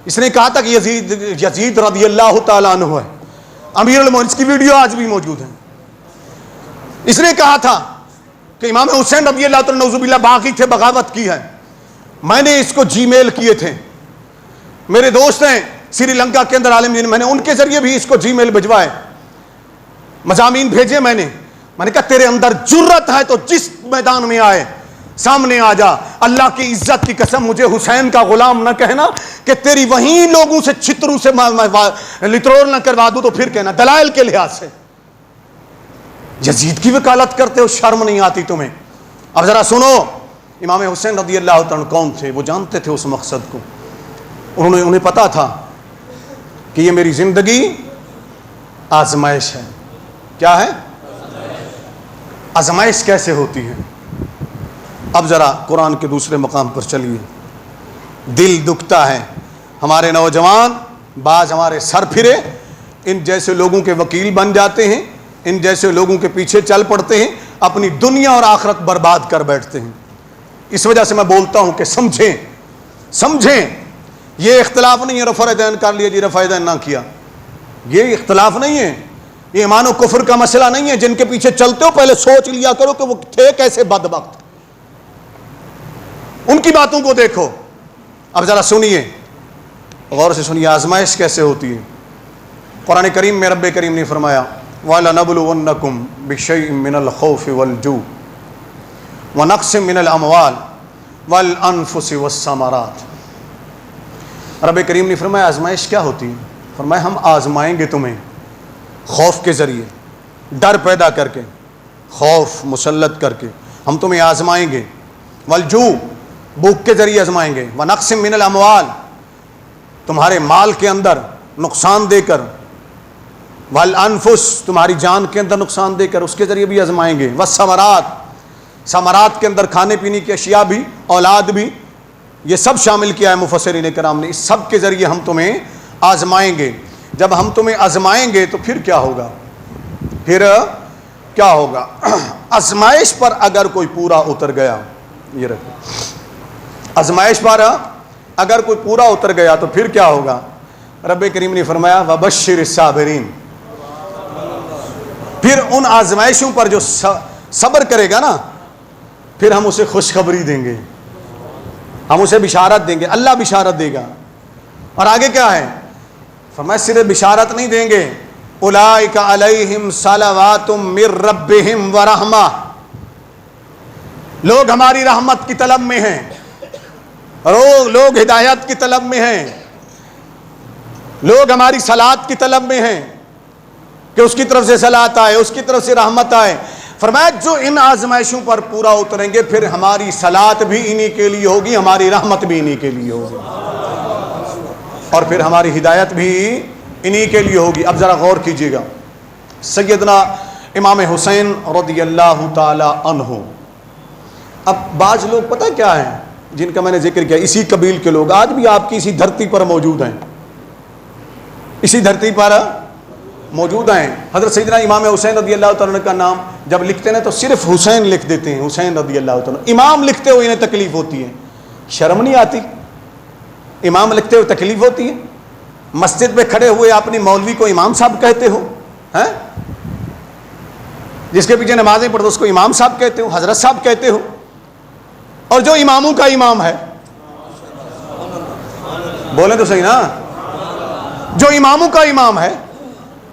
[SPEAKER 2] اس نے کہا تھا کہ یزید رضی اللہ تعالیٰ عنہ ہے امیر المومنین، اس کی ویڈیو آج بھی موجود ہے۔ اس نے کہا تھا کہ امام حسین رضی اللہ تعالیٰ نعوذ باللہ باغی تھے، بغاوت کی ہے، میں نے اس کو جی میل کیے تھے، میرے دوست ہیں سری لنکا کے اندر عالم دین، میں نے ان کے ذریعے بھی اس کو جی میل بھجوائے، مضامین بھیجے، میں نے کہا تیرے اندر جرت ہے تو جس میدان میں آئے سامنے آ جا، اللہ کی عزت کی قسم مجھے حسین کا غلام نہ کہنا کہ تیری وہیں لوگوں سے چھتروں سے لترول نہ کروا دوں، تو پھر کہنا دلائل کے لحاظ سے یزید کی وکالت کرتے ہو، شرم نہیں آتی تمہیں؟ اب ذرا سنو، امام حسین رضی اللہ تعالیٰ کون تھے؟ وہ جانتے تھے اس مقصد کو، انہیں پتا تھا کہ یہ میری زندگی آزمائش ہے۔ کیا ہے؟ آزمائش کیسے ہوتی ہے؟ اب ذرا قرآن کے دوسرے مقام پر چلیے۔ دل دکھتا ہے، ہمارے نوجوان بعض ہمارے سر پھرے ان جیسے لوگوں کے وکیل بن جاتے ہیں، ان جیسے لوگوں کے پیچھے چل پڑتے ہیں، اپنی دنیا اور آخرت برباد کر بیٹھتے ہیں۔ اس وجہ سے میں بولتا ہوں کہ سمجھیں، یہ اختلاف نہیں ہے رفع دین کر لیا جی، رفع دین نہ کیا، یہ اختلاف نہیں ہے، یہ ایمان و کفر کا مسئلہ نہیں ہے۔ جن کے پیچھے چلتے ہو پہلے سوچ لیا کرو کہ وہ تھے کیسے بدبخت، ان کی باتوں کو دیکھو۔ اب ذرا سنیے، غور سے سنیے، آزمائش کیسے ہوتی ہے۔ قرآن کریم میں رب کریم نے فرمایا وَلَنَبْلُوَنَّكُمْ بِشَيْءٍ مِّنَ الْخَوْفِ وَالْجُوعِ وَنَقْصٍ مِّنَ الْأَمْوَالِ وَالْأَنفُسِ وَالثَّمَرَاتِ۔ رب کریم نے فرمایا آزمائش کیا ہوتی ہے؟ فرمایا ہم آزمائیں گے تمہیں خوف کے ذریعے، ڈر پیدا کر کے، خوف مسلط کر کے ہم تمہیں آزمائیں گے، والجوع بھوک کے ذریعے آزمائیں گے، ونقص من الاموال تمہارے مال کے اندر نقصان دے کر، والانفس تمہاری جان کے اندر نقصان دے کر اس کے ذریعے بھی آزمائیں گے، والثمرات ثمرات کے اندر کھانے پینے کی اشیاء بھی، اولاد بھی، یہ سب شامل کیا ہے مفسرین کرام نے، اس سب کے ذریعے ہم تمہیں آزمائیں گے۔ جب ہم تمہیں آزمائیں گے تو پھر کیا ہوگا؟ پھر کیا ہوگا؟ آزمائش پر اگر کوئی پورا اتر گیا، یہ رکھو، آزمائش پر اگر کوئی پورا اتر گیا تو پھر کیا ہوگا؟ رب کریم نے فرمایا وَبَشِّرِ الصَّابِرِينَ، پھر ان آزمائشوں پر جو صبر کرے گا نا، پھر ہم اسے خوشخبری دیں گے، ہم اسے بشارت دیں گے، اللہ بشارت دے گا اور آگے کیا ہے؟ فرمایا صرف بشارت نہیں دیں گے، اولئک علیہم صلوات من ربہم ورحمہ، لوگ ہماری رحمت کی طلب میں ہیں، لوگ ہدایت کی طلب میں ہیں، لوگ ہماری صلات کی طلب میں ہیں کہ اس کی طرف سے صلات آئے، اس کی طرف سے رحمت آئے۔ فرمایا جو ان آزمائشوں پر پورا اتریں گے پھر ہماری صلات بھی انہی کے لیے ہوگی، ہماری رحمت بھی انہی کے لیے ہوگی، اور پھر ہماری ہدایت بھی انہی کے لیے ہوگی۔ اب ذرا غور کیجئے گا، سیدنا امام حسین رضی اللہ تعالی عنہ، اب بعض لوگ پتہ کیا ہیں جن کا میں نے ذکر کیا، اسی قبیل کے لوگ آج بھی آپ کی اسی دھرتی پر موجود ہیں، اسی دھرتی پر موجود ہیں۔ حضرت سیدنا امام حسین رضی اللہ تعالیٰ کا نام جب لکھتے ہیں تو صرف حسین لکھ دیتے ہیں، حسین رضی اللہ تعالیٰ، امام لکھتے ہوئے انہیں تکلیف ہوتی ہے، شرم نہیں آتی؟ امام لکھتے ہوئے تکلیف ہوتی ہے؟ مسجد میں کھڑے ہوئے اپنی مولوی کو امام صاحب کہتے ہو، ہیں؟ جس کے پیچھے نمازیں پڑھتے اس کو امام صاحب کہتے ہو، حضرت صاحب کہتے ہو، اور جو اماموں کا امام ہے، بولیں تو صحیح نا، جو اماموں کا امام ہے،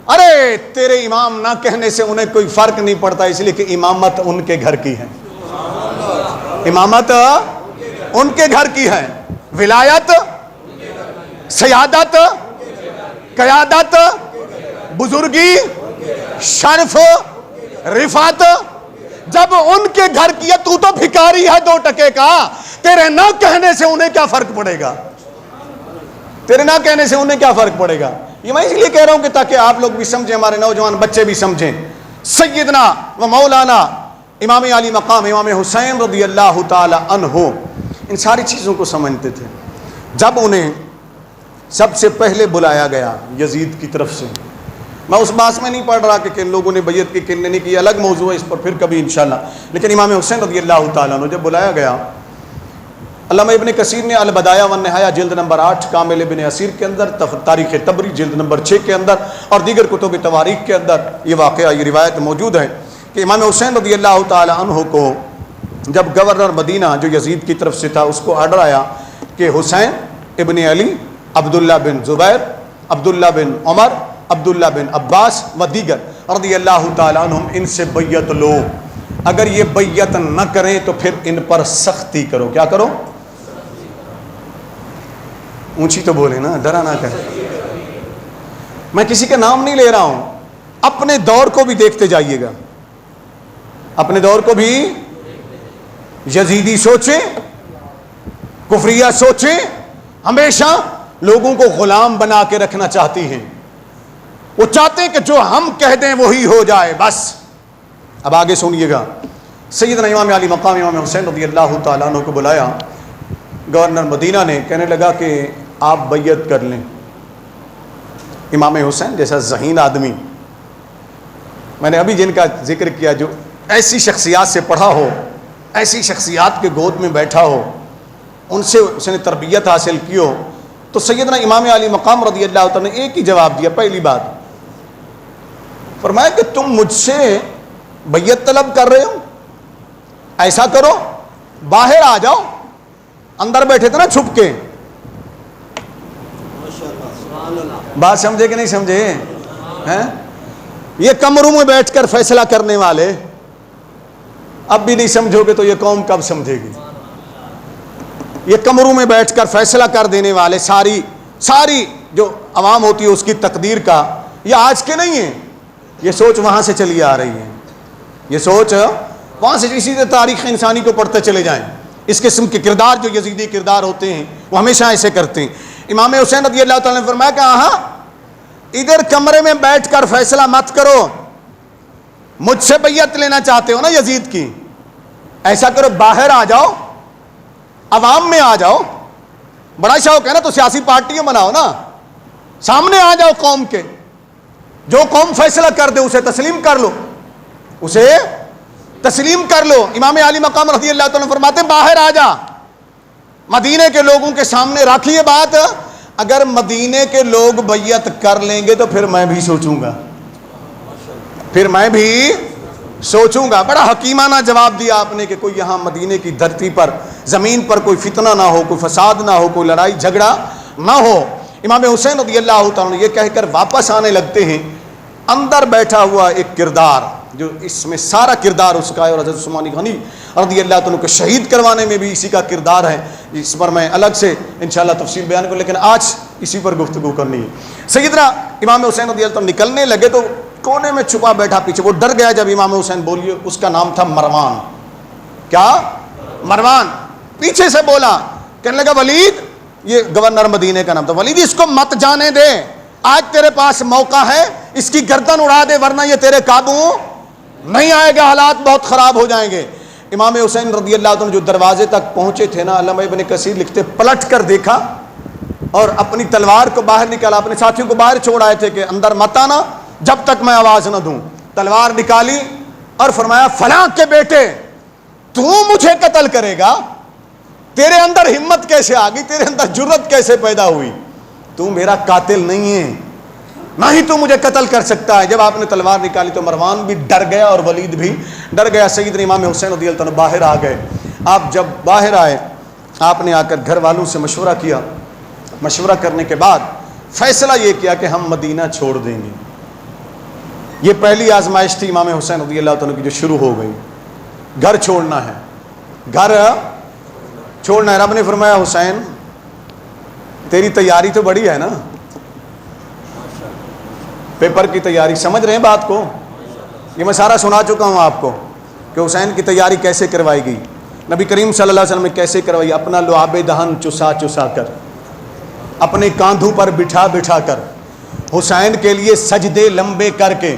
[SPEAKER 2] ارے تیرے امام نہ کہنے سے انہیں کوئی فرق نہیں پڑتا، اس لیے کہ امامت ان کے گھر کی ہے، امامت ان کے گھر کی ہے، ولایت، سیادت، قیادت، بزرگی، شرف، رفعت جب ان کے گھر کی ہے، تو بھکاری ہے 2 ٹکے کا، تیرے نہ کہنے سے انہیں کیا فرق پڑے گا؟ تیرے نہ کہنے سے انہیں کیا فرق پڑے گا؟ یہ میں اس لیے کہہ رہا ہوں کہ تاکہ آپ لوگ بھی سمجھیں، ہمارے نوجوان بچے بھی سمجھیں۔ سیدنا و مولانا امام علی مقام امام حسین رضی اللہ تعالی عنہ ان ساری چیزوں کو سمجھتے تھے۔ جب انہیں سب سے پہلے بلایا گیا یزید کی طرف سے، میں اس باس میں نہیں پڑھ رہا کہ کن لوگوں نے بیعت کی کن نے نہیں کی، الگ موضوع ہے، اس پر پھر کبھی انشاءاللہ، لیکن امام حسین رضی اللہ تعالیٰ عنہ جب بلایا گیا، علامہ ابن کثیر نے البدایہ والنہایہ جلد نمبر 8، کامل ابن اسیر کے اندر، تاریخ طبری جلد نمبر 6 کے اندر، اور دیگر کتب تواریخ کے اندر یہ واقعہ، یہ روایت موجود ہے کہ امام حسین رضی اللہ تعالی عنہ کو جب گورنر مدینہ جو یزید کی طرف سے تھا اس کو آرڈر آیا کہ حسین ابن علی، عبداللہ بن زبیر، عبداللہ بن عمر، عبداللہ بن عباس و دیگر رضی اللہ تعالی عنہم ان سے بیعت لو، اگر یہ بیعت نہ کریں تو پھر ان پر سختی کرو۔ کیا کرو؟ اونچی تو بولے نا، ڈرا نہ کریں۔ میں کسی کا نام نہیں لے رہا ہوں، اپنے دور کو بھی دیکھتے جائیے گا، اپنے دور کو بھی یزیدی سوچیں، کفریہ سوچیں، ہمیشہ لوگوں کو غلام بنا کے رکھنا چاہتی ہیں، وہ چاہتے ہیں کہ جو ہم کہہ دیں وہی ہو جائے بس۔ اب آگے سنیے گا، سیدنا امام علی مقام امام حسین رضی اللہ تعالیٰ عنہ کو بلایا گورنر مدینہ نے، کہنے لگا کہ آپ بیعت کر لیں۔ امام حسین جیسا ذہین آدمی، میں نے ابھی جن کا ذکر کیا، جو ایسی شخصیات سے پڑھا ہو، ایسی شخصیات کے گود میں بیٹھا ہو، ان سے اس نے تربیت حاصل کی ہو، تو سیدنا امام علی مقام رضی اللہ تعالیٰ نے ایک ہی جواب دیا۔ پہلی بات فرمایا کہ تم مجھ سے بیعت طلب کر رہے ہو، ایسا کرو باہر آ جاؤ، اندر بیٹھے تھے نا چھپ کے، بات سمجھے کہ نہیں سمجھے ہیں؟ یہ کمروں میں بیٹھ کر فیصلہ کرنے والے اب بھی نہیں سمجھو گے تو یہ قوم کب سمجھے گی؟ یہ کمروں میں بیٹھ کر فیصلہ کر دینے والے، ساری جو عوام ہوتی ہے اس کی تقدیر کا، یہ آج کے نہیں ہیں، یہ سوچ وہاں سے چلی آ رہی ہے، یہ سوچ وہاں سے، اسی سے تاریخ انسانی کو پڑھتے چلے جائیں، اس قسم کے کردار جو یزیدی کردار ہوتے ہیں وہ ہمیشہ ایسے کرتے ہیں۔ امام حسین رضی اللہ تعالیٰ نے فرمایا کہ ہاں ادھر کمرے میں بیٹھ کر فیصلہ مت کرو، مجھ سے بیعت لینا چاہتے ہو نا یزید کی، ایسا کرو باہر آ جاؤ، عوام میں آ جاؤ، بڑا شوق ہے نا تو سیاسی پارٹیاں بناؤ نا، سامنے آ جاؤ قوم کے، جو قوم فیصلہ کر دے اسے تسلیم کر لو، اسے تسلیم کر لو۔ امام علی مقام رضی اللہ تعالیٰ فرماتے باہر آ جا، مدینے کے لوگوں کے سامنے رکھ لیے بات، اگر مدینے کے لوگ بیعت کر لیں گے تو پھر میں بھی سوچوں گا، پھر میں بھی سوچوں گا۔ بڑا حکیمانہ جواب دیا آپ نے کہ کوئی یہاں مدینے کی دھرتی پر، زمین پر کوئی فتنہ نہ ہو، کوئی فساد نہ ہو، کوئی لڑائی جھگڑا نہ ہو، امام حسین رضی اللہ تعالیٰ یہ کہہ کر واپس آنے لگتے ہیں، اندر بیٹھا ہوا ایک کردار جو اس میں سارا کردار اس کا ہے، اور حضرت عثمان غنی رضی اللہ تعالیٰ کو شہید کروانے میں بھی اسی کا کردار ہے، اس پر میں الگ سے انشاءاللہ تفصیل بیان کروں، لیکن آج اسی پر گفتگو کرنی ہے۔ سیدنا امام حسین رضی اللہ تعالیٰ نکلنے لگے تو کونے میں چھپا بیٹھا پیچھے، وہ ڈر گیا جب امام حسین بولیے، اس کا نام تھا مروان، کیا؟ مروان پیچھے سے بولا، کہنے لگا ولید، یہ گورنر مدینے کا نام تھا، ولید اس کو مت جانے دے، آج تیرے پاس موقع ہے، اس کی گردن اڑا دے ورنہ یہ تیرے قابو نہیں آئے گا، حالات بہت خراب ہو جائیں گے۔ امام حسین رضی اللہ عنہ جو دروازے تک پہنچے تھے نا، علامہ ابن کثیر لکھتے پلٹ کر دیکھا اور اپنی تلوار کو باہر نکالا، اپنے ساتھیوں کو باہر چھوڑ آئے تھے کہ اندر مت آنا جب تک میں آواز نہ دوں، تلوار نکالی اور فرمایا فلاں کے بیٹے تو مجھے قتل کرے گا، تیرے اندر ہمت کیسے آ گئی، تیرے اندر جرت کیسے پیدا ہوئی، تو میرا قاتل نہیں ہے، نہ ہی تو مجھے قتل کر سکتا ہے۔ جب آپ نے تلوار نکالی تو مروان بھی ڈر گیا اور ولید بھی ڈر گیا۔ سیدنا امام حسین رضی اللہ عنہ باہر آ گئے۔ آپ جب باہر آئے، آپ نے آ کر گھر والوں سے مشورہ کیا، مشورہ کرنے کے بعد فیصلہ یہ کیا کہ ہم مدینہ چھوڑ دیں گے۔ یہ پہلی آزمائش تھی امام حسین رضی اللہ عنہ کی جو شروع ہو گئی، گھر چھوڑنا ہے، گھر چھوڑنا ہے۔ رب نے فرمایا حسین تیری تیاری تو بڑی ہے نا، پیپر کی تیاری، سمجھ رہے ہیں بات کو؟ یہ میں سارا سنا چکا ہوں آپ کو کہ حسین کی تیاری کیسے کروائی گئی، نبی کریم صلی اللہ علیہ وسلم نے کیسے کروائی، اپنا لعاب دہن چسا چسا کر، اپنے کاندھوں پر بٹھا بٹھا کر، حسین کے لیے سجدے لمبے کر کے،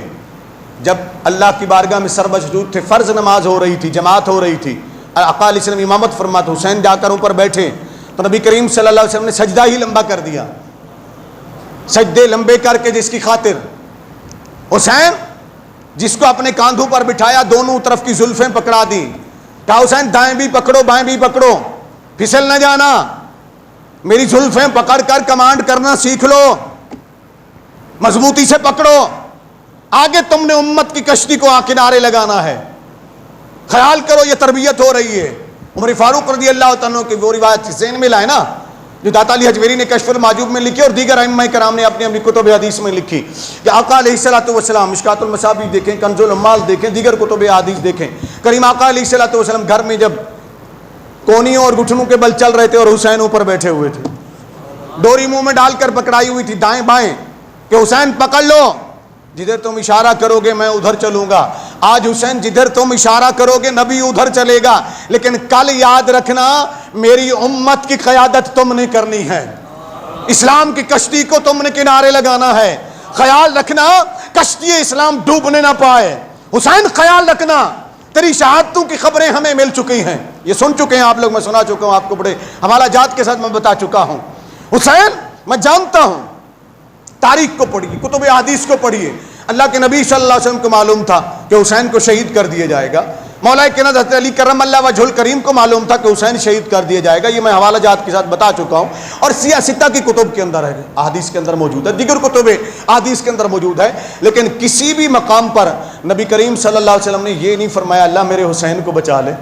[SPEAKER 2] جب اللہ کی بارگاہ میں سر مسجود تھے، فرض نماز ہو رہی تھی، جماعت ہو رہی تھی، آقا علیہ السلام امامت فرماتے، حسین جا کر اوپر بیٹھے تو نبی کریم صلی اللہ علیہ وسلم نے سجدہ ہی لمبا کر دیا، سجدے لمبے کر کے، جس کی خاطر حسین جس کو اپنے کاندھوں پر بٹھایا، دونوں طرف کی زلفیں پکڑا دی، کہا حسین دائیں بھی پکڑو بائیں بھی پکڑو، پھسل نہ جانا، میری زلفیں پکڑ کر کمانڈ کرنا سیکھ لو، مضبوطی سے پکڑو، آگے تم نے امت کی کشتی کو کنارے لگانا ہے، خیال کرو یہ تربیت ہو رہی ہے۔ عمر فاروق رضی اللہ تعالیٰ کی وہ روایت ذہن میں لائے نا جو داتا علی حجویری نے کشف المعجوب میں لکھی اور دیگر ائمہ کرام نے اپنی اپنی کتب حدیث میں لکھی کہ آقا علیہ الصلوۃ والسلام، مشکات المصابیح دیکھیں، کنز العمال دیکھیں، دیگر کتب حدیث دیکھیں، کریم آقا علیہ الصلوۃ والسلام گھر میں جب کونیوں اور گھٹنوں کے بل چل رہے تھے اور حسین اوپر بیٹھے ہوئے تھے، ڈوری منہ میں ڈال کر پکڑائی ہوئی تھی دائیں بائیں کہ حسین پکڑ لو، جدھر تم اشارہ کرو گے میں ادھر چلوں گا۔ آج حسین جدھر تم اشارہ کرو گے نبی ادھر چلے گا، لیکن کل یاد رکھنا میری امت کی قیادت تم نے کرنی ہے، اسلام کی کشتی کو تم نے کنارے لگانا ہے، خیال رکھنا کشتی اسلام ڈوبنے نہ پائے۔ حسین خیال رکھنا تیری شہادتوں کی خبریں ہمیں مل چکی ہیں، یہ سن چکے ہیں آپ لوگ، میں سنا چکا ہوں آپ کو، بڑے حوالہ جات کے ساتھ میں بتا چکا ہوں۔ حسین میں جانتا ہوں، تاریخ کو پڑھیے، کتب حدیث کو پڑھیے، اللہ کے نبی صلی اللہ علیہ وسلم کو معلوم تھا کہ حسین کو شہید کر دیا جائے گا، مولا کے حضرت علی کرم اللہ وجہ الکریم کو معلوم تھا کہ حسین شہید کر دیا جائے گا، یہ میں حوالہ جات کے ساتھ بتا چکا ہوں، اور سیاستہ کی کتب کے اندر ہے، احادیث کے اندر موجود ہے، دیگر کتب احادیث کے اندر موجود ہے، لیکن کسی بھی مقام پر نبی کریم صلی اللہ علیہ وسلم نے یہ نہیں فرمایا اللہ میرے حسین کو بچا لے۔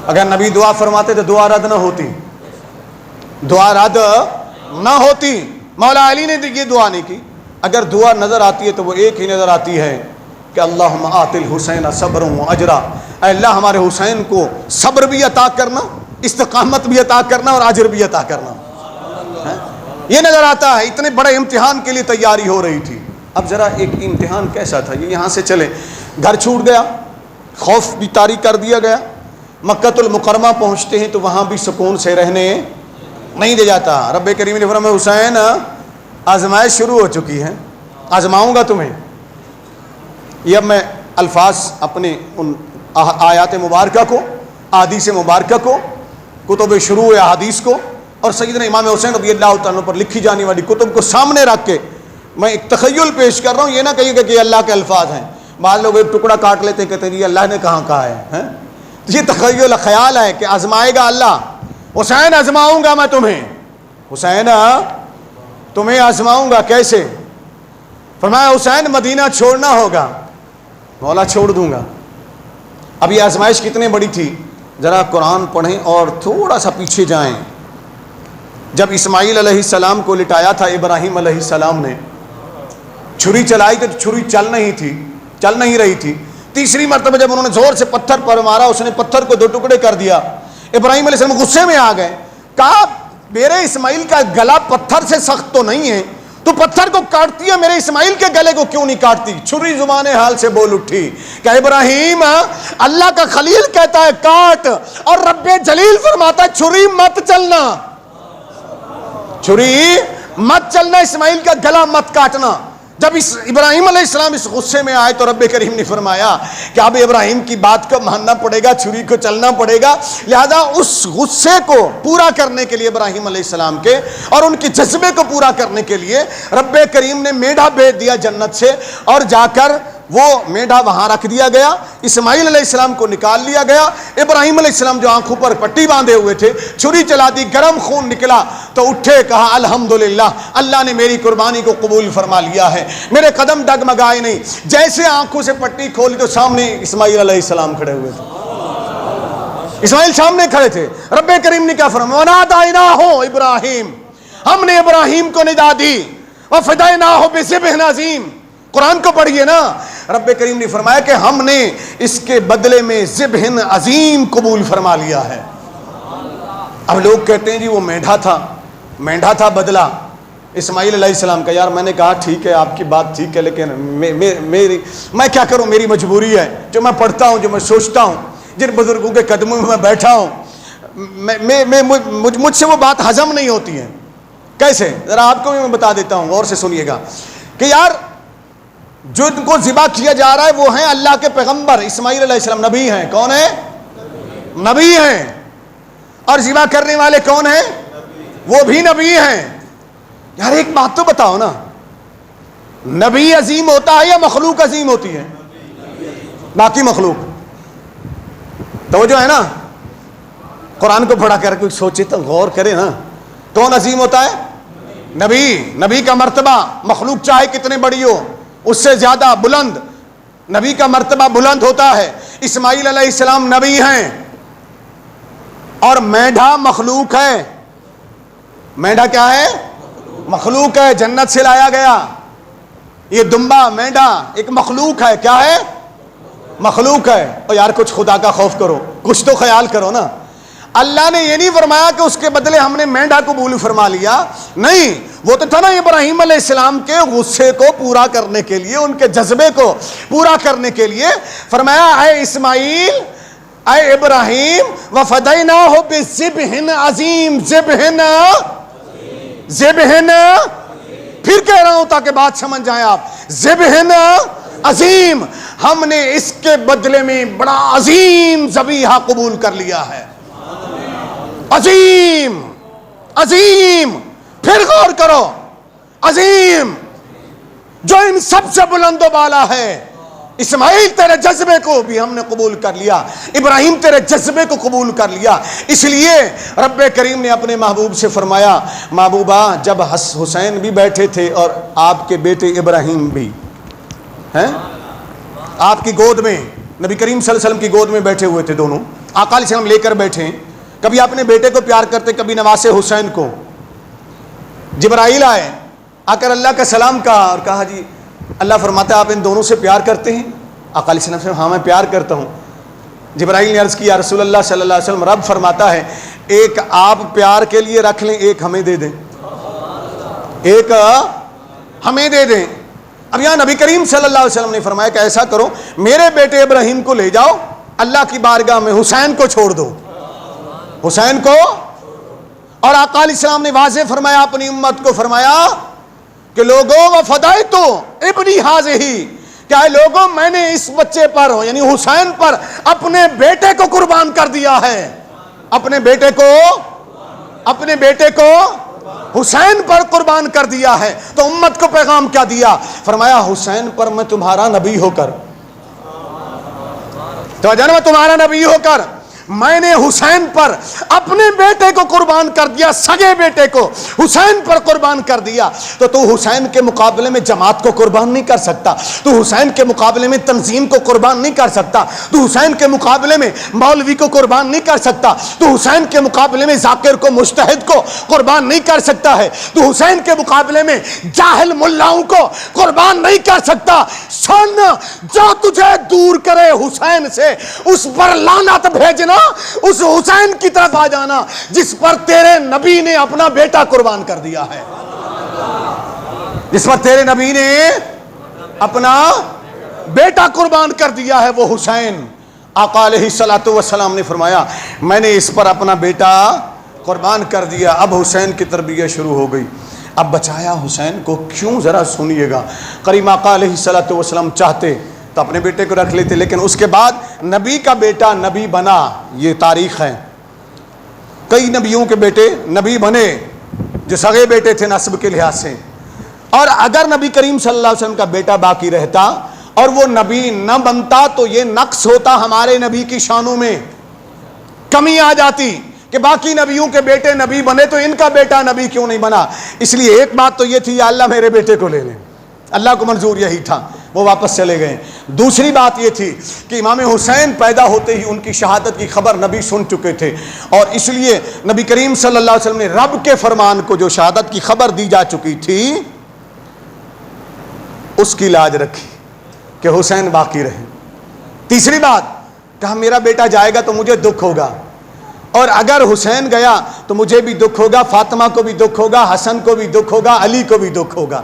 [SPEAKER 2] اگر نبی دعا فرماتے تو دعا رد نہ ہوتی، دعا رد نہ ہوتی، مولا علی نے یہ دعا نہیں کی۔ اگر دعا نظر آتی ہے تو وہ ایک ہی نظر آتی ہے کہ اللہم آت الحسین صبر و اجرا، اے اللہ ہمارے حسین کو صبر بھی عطا کرنا، استقامت بھی عطا کرنا اور اجر بھی عطا کرنا، یہ نظر آتا ہے۔ اتنے بڑے امتحان کے لیے تیاری ہو رہی تھی۔ اب ذرا ایک امتحان کیسا تھا، یہ یہاں سے چلے، گھر چھوٹ گیا، خوف بھی طاری کر دیا گیا، مکہ المکرمہ پہنچتے ہیں تو وہاں بھی سکون سے رہنے نہیں دے جاتا۔ رب کریم نے فرمایا حسین آزمائش شروع ہو چکی ہے، آزماؤں گا تمہیں۔ یہ اب میں الفاظ اپنے ان آیات مبارکہ کو، احادیث مبارکہ کو، کتب شروع احادیث کو اور سیدنا امام حسین رضی اللہ تعالیٰ پر لکھی جانے والی کتب کو سامنے رکھ کے میں ایک تخیل پیش کر رہا ہوں، یہ نہ کہیے گا کہ یہ اللہ کے الفاظ ہیں۔ بعض لوگ ایک ٹکڑا کاٹ لیتے ہیں، کہتے ہیں یہ اللہ نے کہاں کہا ہے، یہ تخیل خیال ہے کہ آزمائے گا اللہ۔ حسین آزماؤں گا میں تمہیں، حسین تمہیں آزماؤں گا، کیسے؟ فرمایا حسین مدینہ چھوڑنا ہوگا، مولا چھوڑ دوں گا۔ اب یہ آزمائش کتنے بڑی تھی، ذرا قرآن پڑھیں اور تھوڑا سا پیچھے جائیں، جب اسماعیل علیہ السلام کو لٹایا تھا ابراہیم علیہ السلام نے، چھری چلائی تو چھری چل نہیں رہی تھی. تیسری مرتبہ جب انہوں نے زور سے پتھر پر مارا، اس نے پتھر کو 2 ٹکڑے کر دیا. ابراہیم علیہ السلام غصے میں آ گئے، کہا میرے اسماعیل کا گلا پتھر سے سخت تو نہیں ہے، تو پتھر کو کاٹتی ہے، میرے اسماعیل کے گلے کو کیوں نہیں کاٹتی؟ چھری زبان حال سے بول اٹھی کہ ابراہیم، اللہ کا خلیل کہتا ہے کاٹ، اور رب جلیل فرماتا ہے چھری مت چلنا، چھری مت چلنا، اسماعیل کا گلا مت کاٹنا. جب ابراہیم علیہ السلام اس غصے میں آئے تو رب کریم نے فرمایا کہ اب ابراہیم کی بات کو ماننا پڑے گا، چھری کو چلنا پڑے گا. لہذا اس غصے کو پورا کرنے کے لیے ابراہیم علیہ السلام کے اور ان کے جذبے کو پورا کرنے کے لیے رب کریم نے میڈھا بھیج دیا جنت سے، اور جا کر وہ میڈھا وہاں رکھ دیا گیا. اسماعیل علیہ السلام کو نکال لیا گیا. ابراہیم علیہ السلام جو آنکھوں پر پٹی باندھے ہوئے تھے، چھری چلا دی، گرم خون نکلا تو اٹھے، کہا الحمدللہ، اللہ نے میری قربانی کو قبول فرما لیا ہے. میرے قدم ڈگمگائے نہیں. جیسے آنکھوں سے پٹی کھولی تو سامنے اسماعیل علیہ السلام کھڑے ہوئے تھے. اسماعیل سامنے کھڑے تھے. رب کریم نے کیا فرمایا؟ وَنَادَيْنَاهُ ابراہیم، ہم نے ابراہیم کو ندا دی، وَفَدَيْنَاهُ بِذِبْحٍ عَظِيمٍ. قرآن کو پڑھیے نا، رب کریم نے فرمایا کہ ہم نے اس کے بدلے میں ذبح عظیم قبول فرما لیا ہے. اب لوگ کہتے ہیں جی وہ مینڈھا تھا بدلہ اسماعیل علیہ السلام کا. یار میں نے کہا ٹھیک ہے، آپ کی بات ٹھیک ہے، لیکن میں کیا کروں، میری مجبوری ہے. جو میں پڑھتا ہوں، جو میں سوچتا ہوں، جن بزرگوں کے قدموں میں بیٹھا ہوں، مجھ سے وہ بات ہضم نہیں ہوتی ہے. کیسے؟ ذرا آپ کو بھی میں بتا دیتا ہوں، غور سے سنیے گا کہ یار جو ان کو ذبح کیا جا رہا ہے وہ ہیں اللہ کے پیغمبر. اسماعیل علیہ السلام نبی ہیں. کون ہیں؟ نبی ہیں. اور ذبح کرنے والے کون ہیں؟ وہ بھی نبی ہیں. یار ایک بات تو بتاؤ نا، نبی عظیم ہوتا ہے یا مخلوق عظیم ہوتی ہے؟ باقی مخلوق تو جو ہے نا، قرآن کو پڑھا کر کوئی سوچے تو غور کرے نا، کون عظیم ہوتا ہے؟ نبی کا مرتبہ مخلوق چاہے کتنے بڑی ہو اس سے زیادہ بلند، نبی کا مرتبہ بلند ہوتا ہے. اسماعیل علیہ السلام نبی ہیں، اور مینڈھا مخلوق ہے. مینڈھا کیا ہے؟ مخلوق ہے، جنت سے لایا گیا. یہ دمبا مینڈھا ایک مخلوق ہے. کیا ہے؟ مخلوق ہے. اور یار کچھ خدا کا خوف کرو، کچھ تو خیال کرو نا. اللہ نے یہ نہیں فرمایا کہ اس کے بدلے ہم نے مینڈھا قبول فرما لیا، نہیں. وہ تو تھا نا ابراہیم علیہ السلام کے غصے کو پورا کرنے کے لیے، ان کے جذبے کو پورا کرنے کے لیے فرمایا اے اسماعیل، اے ابراہیم، وَفَدَيْنَاهُ بِذِبْحٍ عَظِيمٍ. ذبح پھر کہہ رہا ہوں تاکہ بات سمجھ جائیں آپ. ذبح عظیم، ہم نے اس کے بدلے میں بڑا عظیم ذبیحہ قبول کر لیا ہے. عظیم عظیم، پھر غور کرو، عظیم جو ان سب سے بلند و بالا ہے. اسماعیل تیرے جذبے کو بھی ہم نے قبول کر لیا، ابراہیم تیرے جذبے کو قبول کر لیا. اس لیے رب کریم نے اپنے محبوب سے فرمایا، محبوبہ جب حسین بھی بیٹھے تھے اور آپ کے بیٹے ابراہیم بھی ہیں آپ کی گود میں، نبی کریم صلی اللہ علیہ وسلم کی گود میں بیٹھے ہوئے تھے دونوں، آقا علیہ السلام لے کر بیٹھے ہیں. کبھی اپنے بیٹے کو پیار کرتے، کبھی نواسے حسین کو. جبرائیل آئے، آ کر اللہ کا سلام کہا اور کہا جی اللہ فرماتا ہے آپ ان دونوں سے پیار کرتے ہیں؟ آقا علیہ السلام سے ہاں میں پیار کرتا ہوں. جبرائیل نے عرض کی یا رسول اللہ صلی اللہ علیہ وسلم، رب فرماتا ہے ایک آپ پیار کے لیے رکھ لیں، ایک ہمیں دے دیں، ایک ہمیں دے دیں. اب یہاں نبی کریم صلی اللہ علیہ وسلم نے فرمایا کہ ایسا کرو، میرے بیٹے ابراہیم کو لے جاؤ، اللہ کی بارگاہ میں حسین کو چھوڑ دو، حسین کو. اور آقا علیہ السلام نے واضح فرمایا اپنی امت کو، فرمایا کہ لوگوں وفدیتو ابنی ھذہ، کیا ہے لوگوں میں نے اس بچے پر یعنی حسین پر اپنے بیٹے کو قربان کر دیا ہے، اپنے بیٹے کو حسین پر قربان کر دیا ہے. تو امت کو پیغام کیا دیا؟ فرمایا حسین پر میں تمہارا نبی ہو کر، تو میں تمہارا نبی ہو کر میں نے حسین پر اپنے بیٹے کو قربان کر دیا، سگے بیٹے کو حسین پر قربان کر دیا، تو تو حسین کے مقابلے میں جماعت کو قربان نہیں کر سکتا، تو حسین کے مقابلے میں تنظیم کو قربان نہیں کر سکتا، تو حسین کے مقابلے میں مولوی کو قربان نہیں کر سکتا، تو حسین کے مقابلے میں ذاکر کو مجتہد کو قربان نہیں کر سکتا ہے، تو حسین کے مقابلے میں جاہل ملاؤں کو قربان نہیں کر سکتا۔ سن، جو تجھے دور کرے حسین سے اس پر لعنت بھیجنا، اس حسین کی طرف آ جانا جس پر تیرے نبی نے اپنا بیٹا قربان کر دیا ہے، جس پر تیرے نبی نے اپنا بیٹا قربان کر دیا ہے، وہ حسین۔ آقا علیہ الصلوۃ والسلام نے فرمایا میں نے اس پر اپنا بیٹا قربان کر دیا۔ اب حسین کی تربیت شروع ہو گئی۔ اب بچایا حسین کو کیوں، ذرا سنیے گا۔ کریم آقا علیہ الصلوۃ والسلام چاہتے تو اپنے بیٹے کو رکھ لیتے، لیکن اس کے بعد نبی کا بیٹا نبی بنا، یہ تاریخ ہے۔ کئی نبیوں کے بیٹے نبی بنے جو سگے بیٹے تھے نسب کے لحاظ سے، اور اگر نبی کریم صلی اللہ علیہ وسلم کا بیٹا باقی رہتا اور وہ نبی نہ بنتا تو یہ نقص ہوتا ہمارے نبی کی شانوں میں، کمی آ جاتی کہ باقی نبیوں کے بیٹے نبی بنے تو ان کا بیٹا نبی کیوں نہیں بنا۔ اس لیے ایک بات تو یہ تھی، یا اللہ میرے بیٹے کو لے لیں، اللہ کو منظور یہی تھا، وہ واپس چلے گئے۔ دوسری بات یہ تھی کہ امام حسین پیدا ہوتے ہی ان کی شہادت کی خبر نبی سن چکے تھے، اور اس لیے نبی کریم صلی اللہ علیہ وسلم نے رب کے فرمان کو جو شہادت کی خبر دی جا چکی تھی اس کی لاج رکھی کہ حسین باقی رہے۔ تیسری بات کہا میرا بیٹا جائے گا تو مجھے دکھ ہوگا، اور اگر حسین گیا تو مجھے بھی دکھ ہوگا، فاطمہ کو بھی دکھ ہوگا، حسن کو بھی دکھ ہوگا، علی کو بھی دکھ ہوگا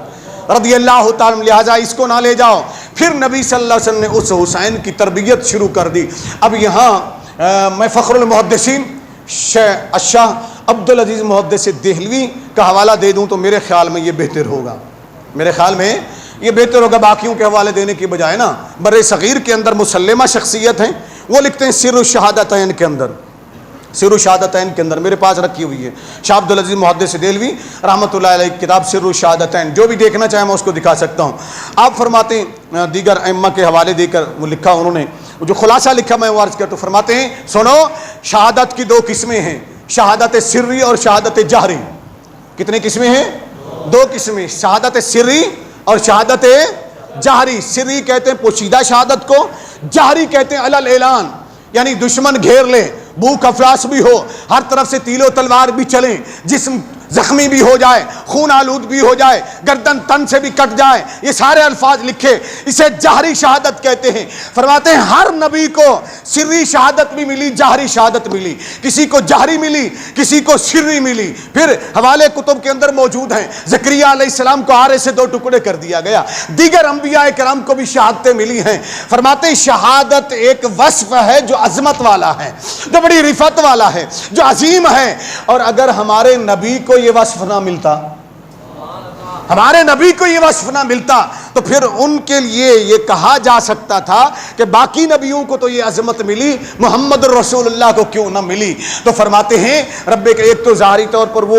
[SPEAKER 2] رضی اللہ تعالی، لہذا اس کو نہ لے جاؤ۔ پھر نبی صلی اللہ علیہ وسلم نے اس حسین کی تربیت شروع کر دی۔ اب یہاں میں فخر المحدثین شاہ عبدالعزیز محدث دہلوی کا حوالہ دے دوں تو میرے خیال میں یہ بہتر ہوگا، میرے خیال میں یہ بہتر ہوگا باقیوں کے حوالے دینے کی بجائے نا۔ بر صغیر کے اندر مسلمہ شخصیت ہیں، وہ لکھتے ہیں سر الشہادتین کے اندر، سر الشہادتین کے اندر میرے پاس رکھی ہوئی ہے، شاہ عبدالعزیز محدث دہلوی رحمۃ اللہ علیہ کی کتاب سر الشہادتین، جو بھی دیکھنا چاہے میں اس کو دکھا سکتا ہوں۔ آپ فرماتے ہیں دیگر ائمہ کے حوالے دے کر وہ لکھا، انہوں نے جو خلاصہ لکھا میں وہ عرض کر، تو فرماتے ہیں سنو، شہادت کی دو قسمیں ہیں، شہادت سری اور شہادت جہری۔ کتنے قسمیں ہیں؟ دو قسمیں، شہادت سری اور شہادت جہری۔ سری کہتے ہیں پوشیدہ شہادت کو، جہری کہتے ہیں علل اعلان، یعنی دشمن گھیر لے، بھوک افلاس بھی ہو، ہر طرف سے تیر و تلوار بھی چلیں، جسم زخمی بھی ہو جائے، خون آلود بھی ہو جائے، گردن تن سے بھی کٹ جائے، یہ سارے الفاظ لکھے، اسے جہری شہادت کہتے ہیں۔ فرماتے ہیں ہر نبی کو سری شہادت بھی ملی، جہری شہادت ملی، کسی کو جہری ملی، کسی کو سری ملی۔ پھر حوالے کتب کے اندر موجود ہیں، زکریا علیہ السلام کو آرے سے 2 ٹکڑے کر دیا گیا، دیگر انبیاء کرام کو بھی شہادتیں ملی ہیں۔ فرماتے ہیں شہادت ایک وصف ہے جو عظمت والا ہے، جو بڑی رفعت والا ہے، جو عظیم ہے، اور اگر ہمارے نبی کو یہ وصف نہ ملتا، ہمارے نبی کو یہ وصف نہ ملتا تو پھر ان کے لیے یہ کہا جا سکتا تھا کہ باقی نبیوں کو تو یہ عظمت ملی، محمد رسول اللہ کو کیوں نہ ملی۔ تو فرماتے ہیں رب کے ایک تو ظاہری طور پر وہ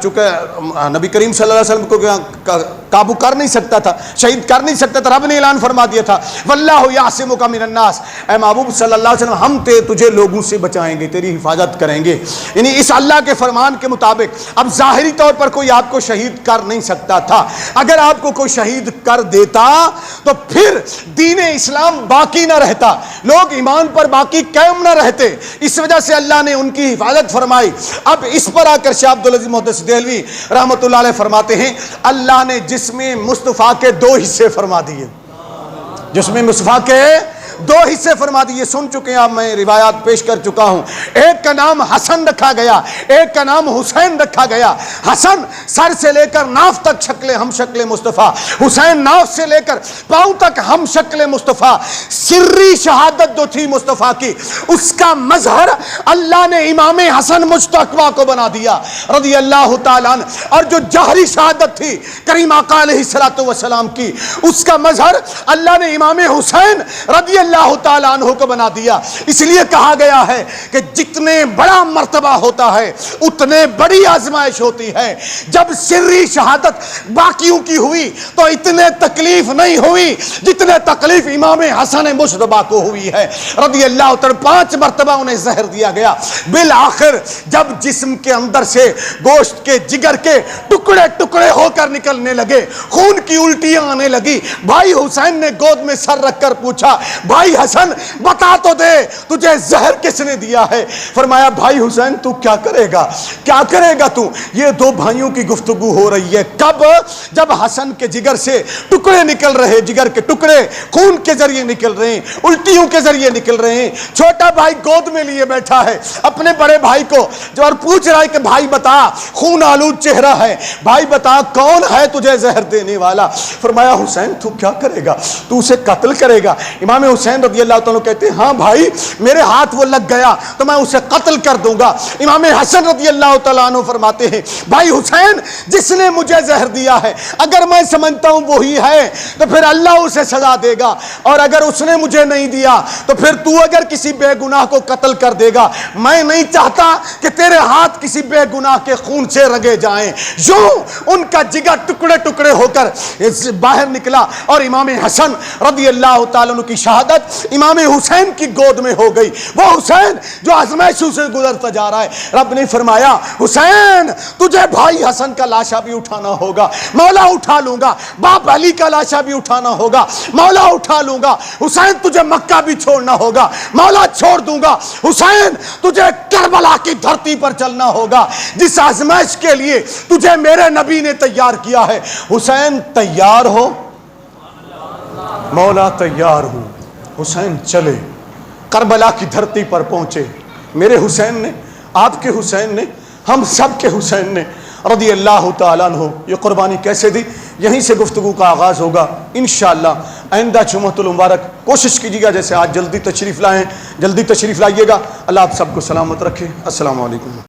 [SPEAKER 2] چونکہ نبی کریم صلی اللہ علیہ وسلم کو قابو کر نہیں سکتا تھا، شہید کر نہیں سکتا تھا، رب نے اعلان فرما دیا تھا واللہ یعصمک من الناس، اے محبوب صلی اللہ علیہ وسلم ہم تجھے لوگوں سے بچائیں گے، تیری حفاظت کریں گے، یعنی اس اللہ کے فرمان کے مطابق۔ اب ظاہری طور پر کوئی آپ کو شہید کر نہیں سکتا تھا، اگر آپ کو کوئی شہید کر دیتا تو پھر دین اسلام باقی نہ رہتا، لوگ ایمان پر باقی قائم نہ رہتے، اس وجہ سے اللہ نے ان کی حفاظت فرمائی۔ اب اس پر آ کر شاہ عبدالعزیز محدث دہلوی رحمۃ اللہ علیہ فرماتے ہیں اللہ نے جسم مصطفیٰ کے 2 حصے فرما دیے، جسم مصطفیٰ کے 2 حصے فرما دیے، سن چکے ہیں آپ، میں روایات پیش کر چکا ہوں۔ ایک کا نام حسن رکھا گیا، ایک کا نام حسین رکھا گیا۔ حسن سر سے لے کر ناف تک ہم شکل مصطفیٰ، حسین ناف سے لے کر پاؤں تک ہم شکل مصطفیٰ۔ سری شہادت جو تھی مصطفیٰ کی، اس کا مظہر اللہ نے امام حسن مجتبی کو بنا دیا رضی اللہ تعالیٰ عنہ، اور جو جہری شہادت تھی کریم آقا علیہ الصلوۃ والسلام کی، اس کا مظہر اللہ نے امام حسین رضی اللہ اللہ تعالیٰ عنہ کو بنا دیا. اس لیے کہا گیا ہے کہ جتنے بڑا مرتبہ ہوتا ہے اتنے بڑی آزمائش ہوتی ہے. جب سری شہادت باقیوں کی ہوئی تو اتنے تکلیف نہیں ہوئی جتنے تکلیف امام حسن مشتبہ کو ہوئی ہے رضی اللہ تعالیٰ. 5 مرتبہ انہیں زہر دیا گیا. بالآخر جب جسم کے اندر سے گوشت کے جگر کے ٹکڑے ٹکڑے ہو کر نکلنے لگے, خون کی الٹیاں آنے لگی, بھائی حسین نے گود میں سر رکھ کر پوچھا, بھائی حسن بتا تو دے تجھے زہر کس نے دیا ہے؟ فرمایا, بھائی حسین تو کیا کرے گا, کیا کرے گا تو؟ یہ 2 بھائیوں کی گفتگو ہو رہی ہے. کب؟ جب حسن کے جگر سے ٹکڑے نکل رہے, جگر کے ٹکڑے خون کے ذریعے نکل رہے ہیں, الٹیوں کے ذریعے نکل رہے ہیں. چھوٹا بھائی گود میں لیے بیٹھا ہے اپنے بڑے بھائی کو, جو اور پوچھ رہا ہے کہ بھائی بتا, خون آلود چہرہ ہے, بھائی بتا کون ہے تجھے زہر دینے والا؟ فرمایا, حسین تو کیا کرے گا, تو اسے قتل کرے گا؟ امام حسین رضی اللہ تعالیٰ کہتے ہیں, ہاں بھائی میرے ہاتھ وہ لگ گیا تو میں اسے قتل کر دوں گا. امام حسن رضی اللہ تعالیٰ عنہ فرماتے ہیں, بھائی حسین جس نے مجھے زہر دیا ہے اگر میں سمجھتا ہوں وہی ہے تو پھر اللہ اسے سزا دے گا, اور اگر اس نے مجھے نہیں دیا تو پھر تو اگر کسی بے گناہ کو قتل کر دے گا, میں نہیں چاہتا کہ تیرے ہاتھ کسی بے گناہ کے خون سے رگے جائیں. یوں ان کا جگر ٹکڑے ٹکڑے ہو کر باہر نکلا اور امام حسن رضی اللہ تعالیٰ عنہ کی شہادت امام حسین کی گود میں ہو گئی. وہ حسین جو آزمائشوں سے گزرتا جا رہا ہے, رب نے فرمایا, حسین تجھے بھائی حسن کا لاشا بھی اٹھانا ہوگا, مولا اٹھا لوں گا. باپ علی کا لاشا بھی اٹھانا ہوگا, مولا اٹھا لوں گا. حسین تجھے مکہ بھی چھوڑنا ہوگا, مولا چھوڑ دوں گا. حسین تجھے کربلا کی دھرتی پر چلنا ہوگا جس آزمائش کے لیے تجھے میرے نبی نے تیار کیا ہے. حسین تیار ہو؟ مولا تیار ہوں. حسین چلے, کربلا کی دھرتی پر پہنچے. میرے حسین نے, آپ کے حسین نے, ہم سب کے حسین نے رضی اللہ تعالیٰ عنہ یہ قربانی کیسے دی, یہیں سے گفتگو کا آغاز ہوگا انشاءاللہ. آئندہ جمعۃ المبارک کوشش کیجیے گا جیسے آج جلدی تشریف لائیں, جلدی تشریف لائیے گا. اللہ آپ سب کو سلامت رکھے. السلام علیکم.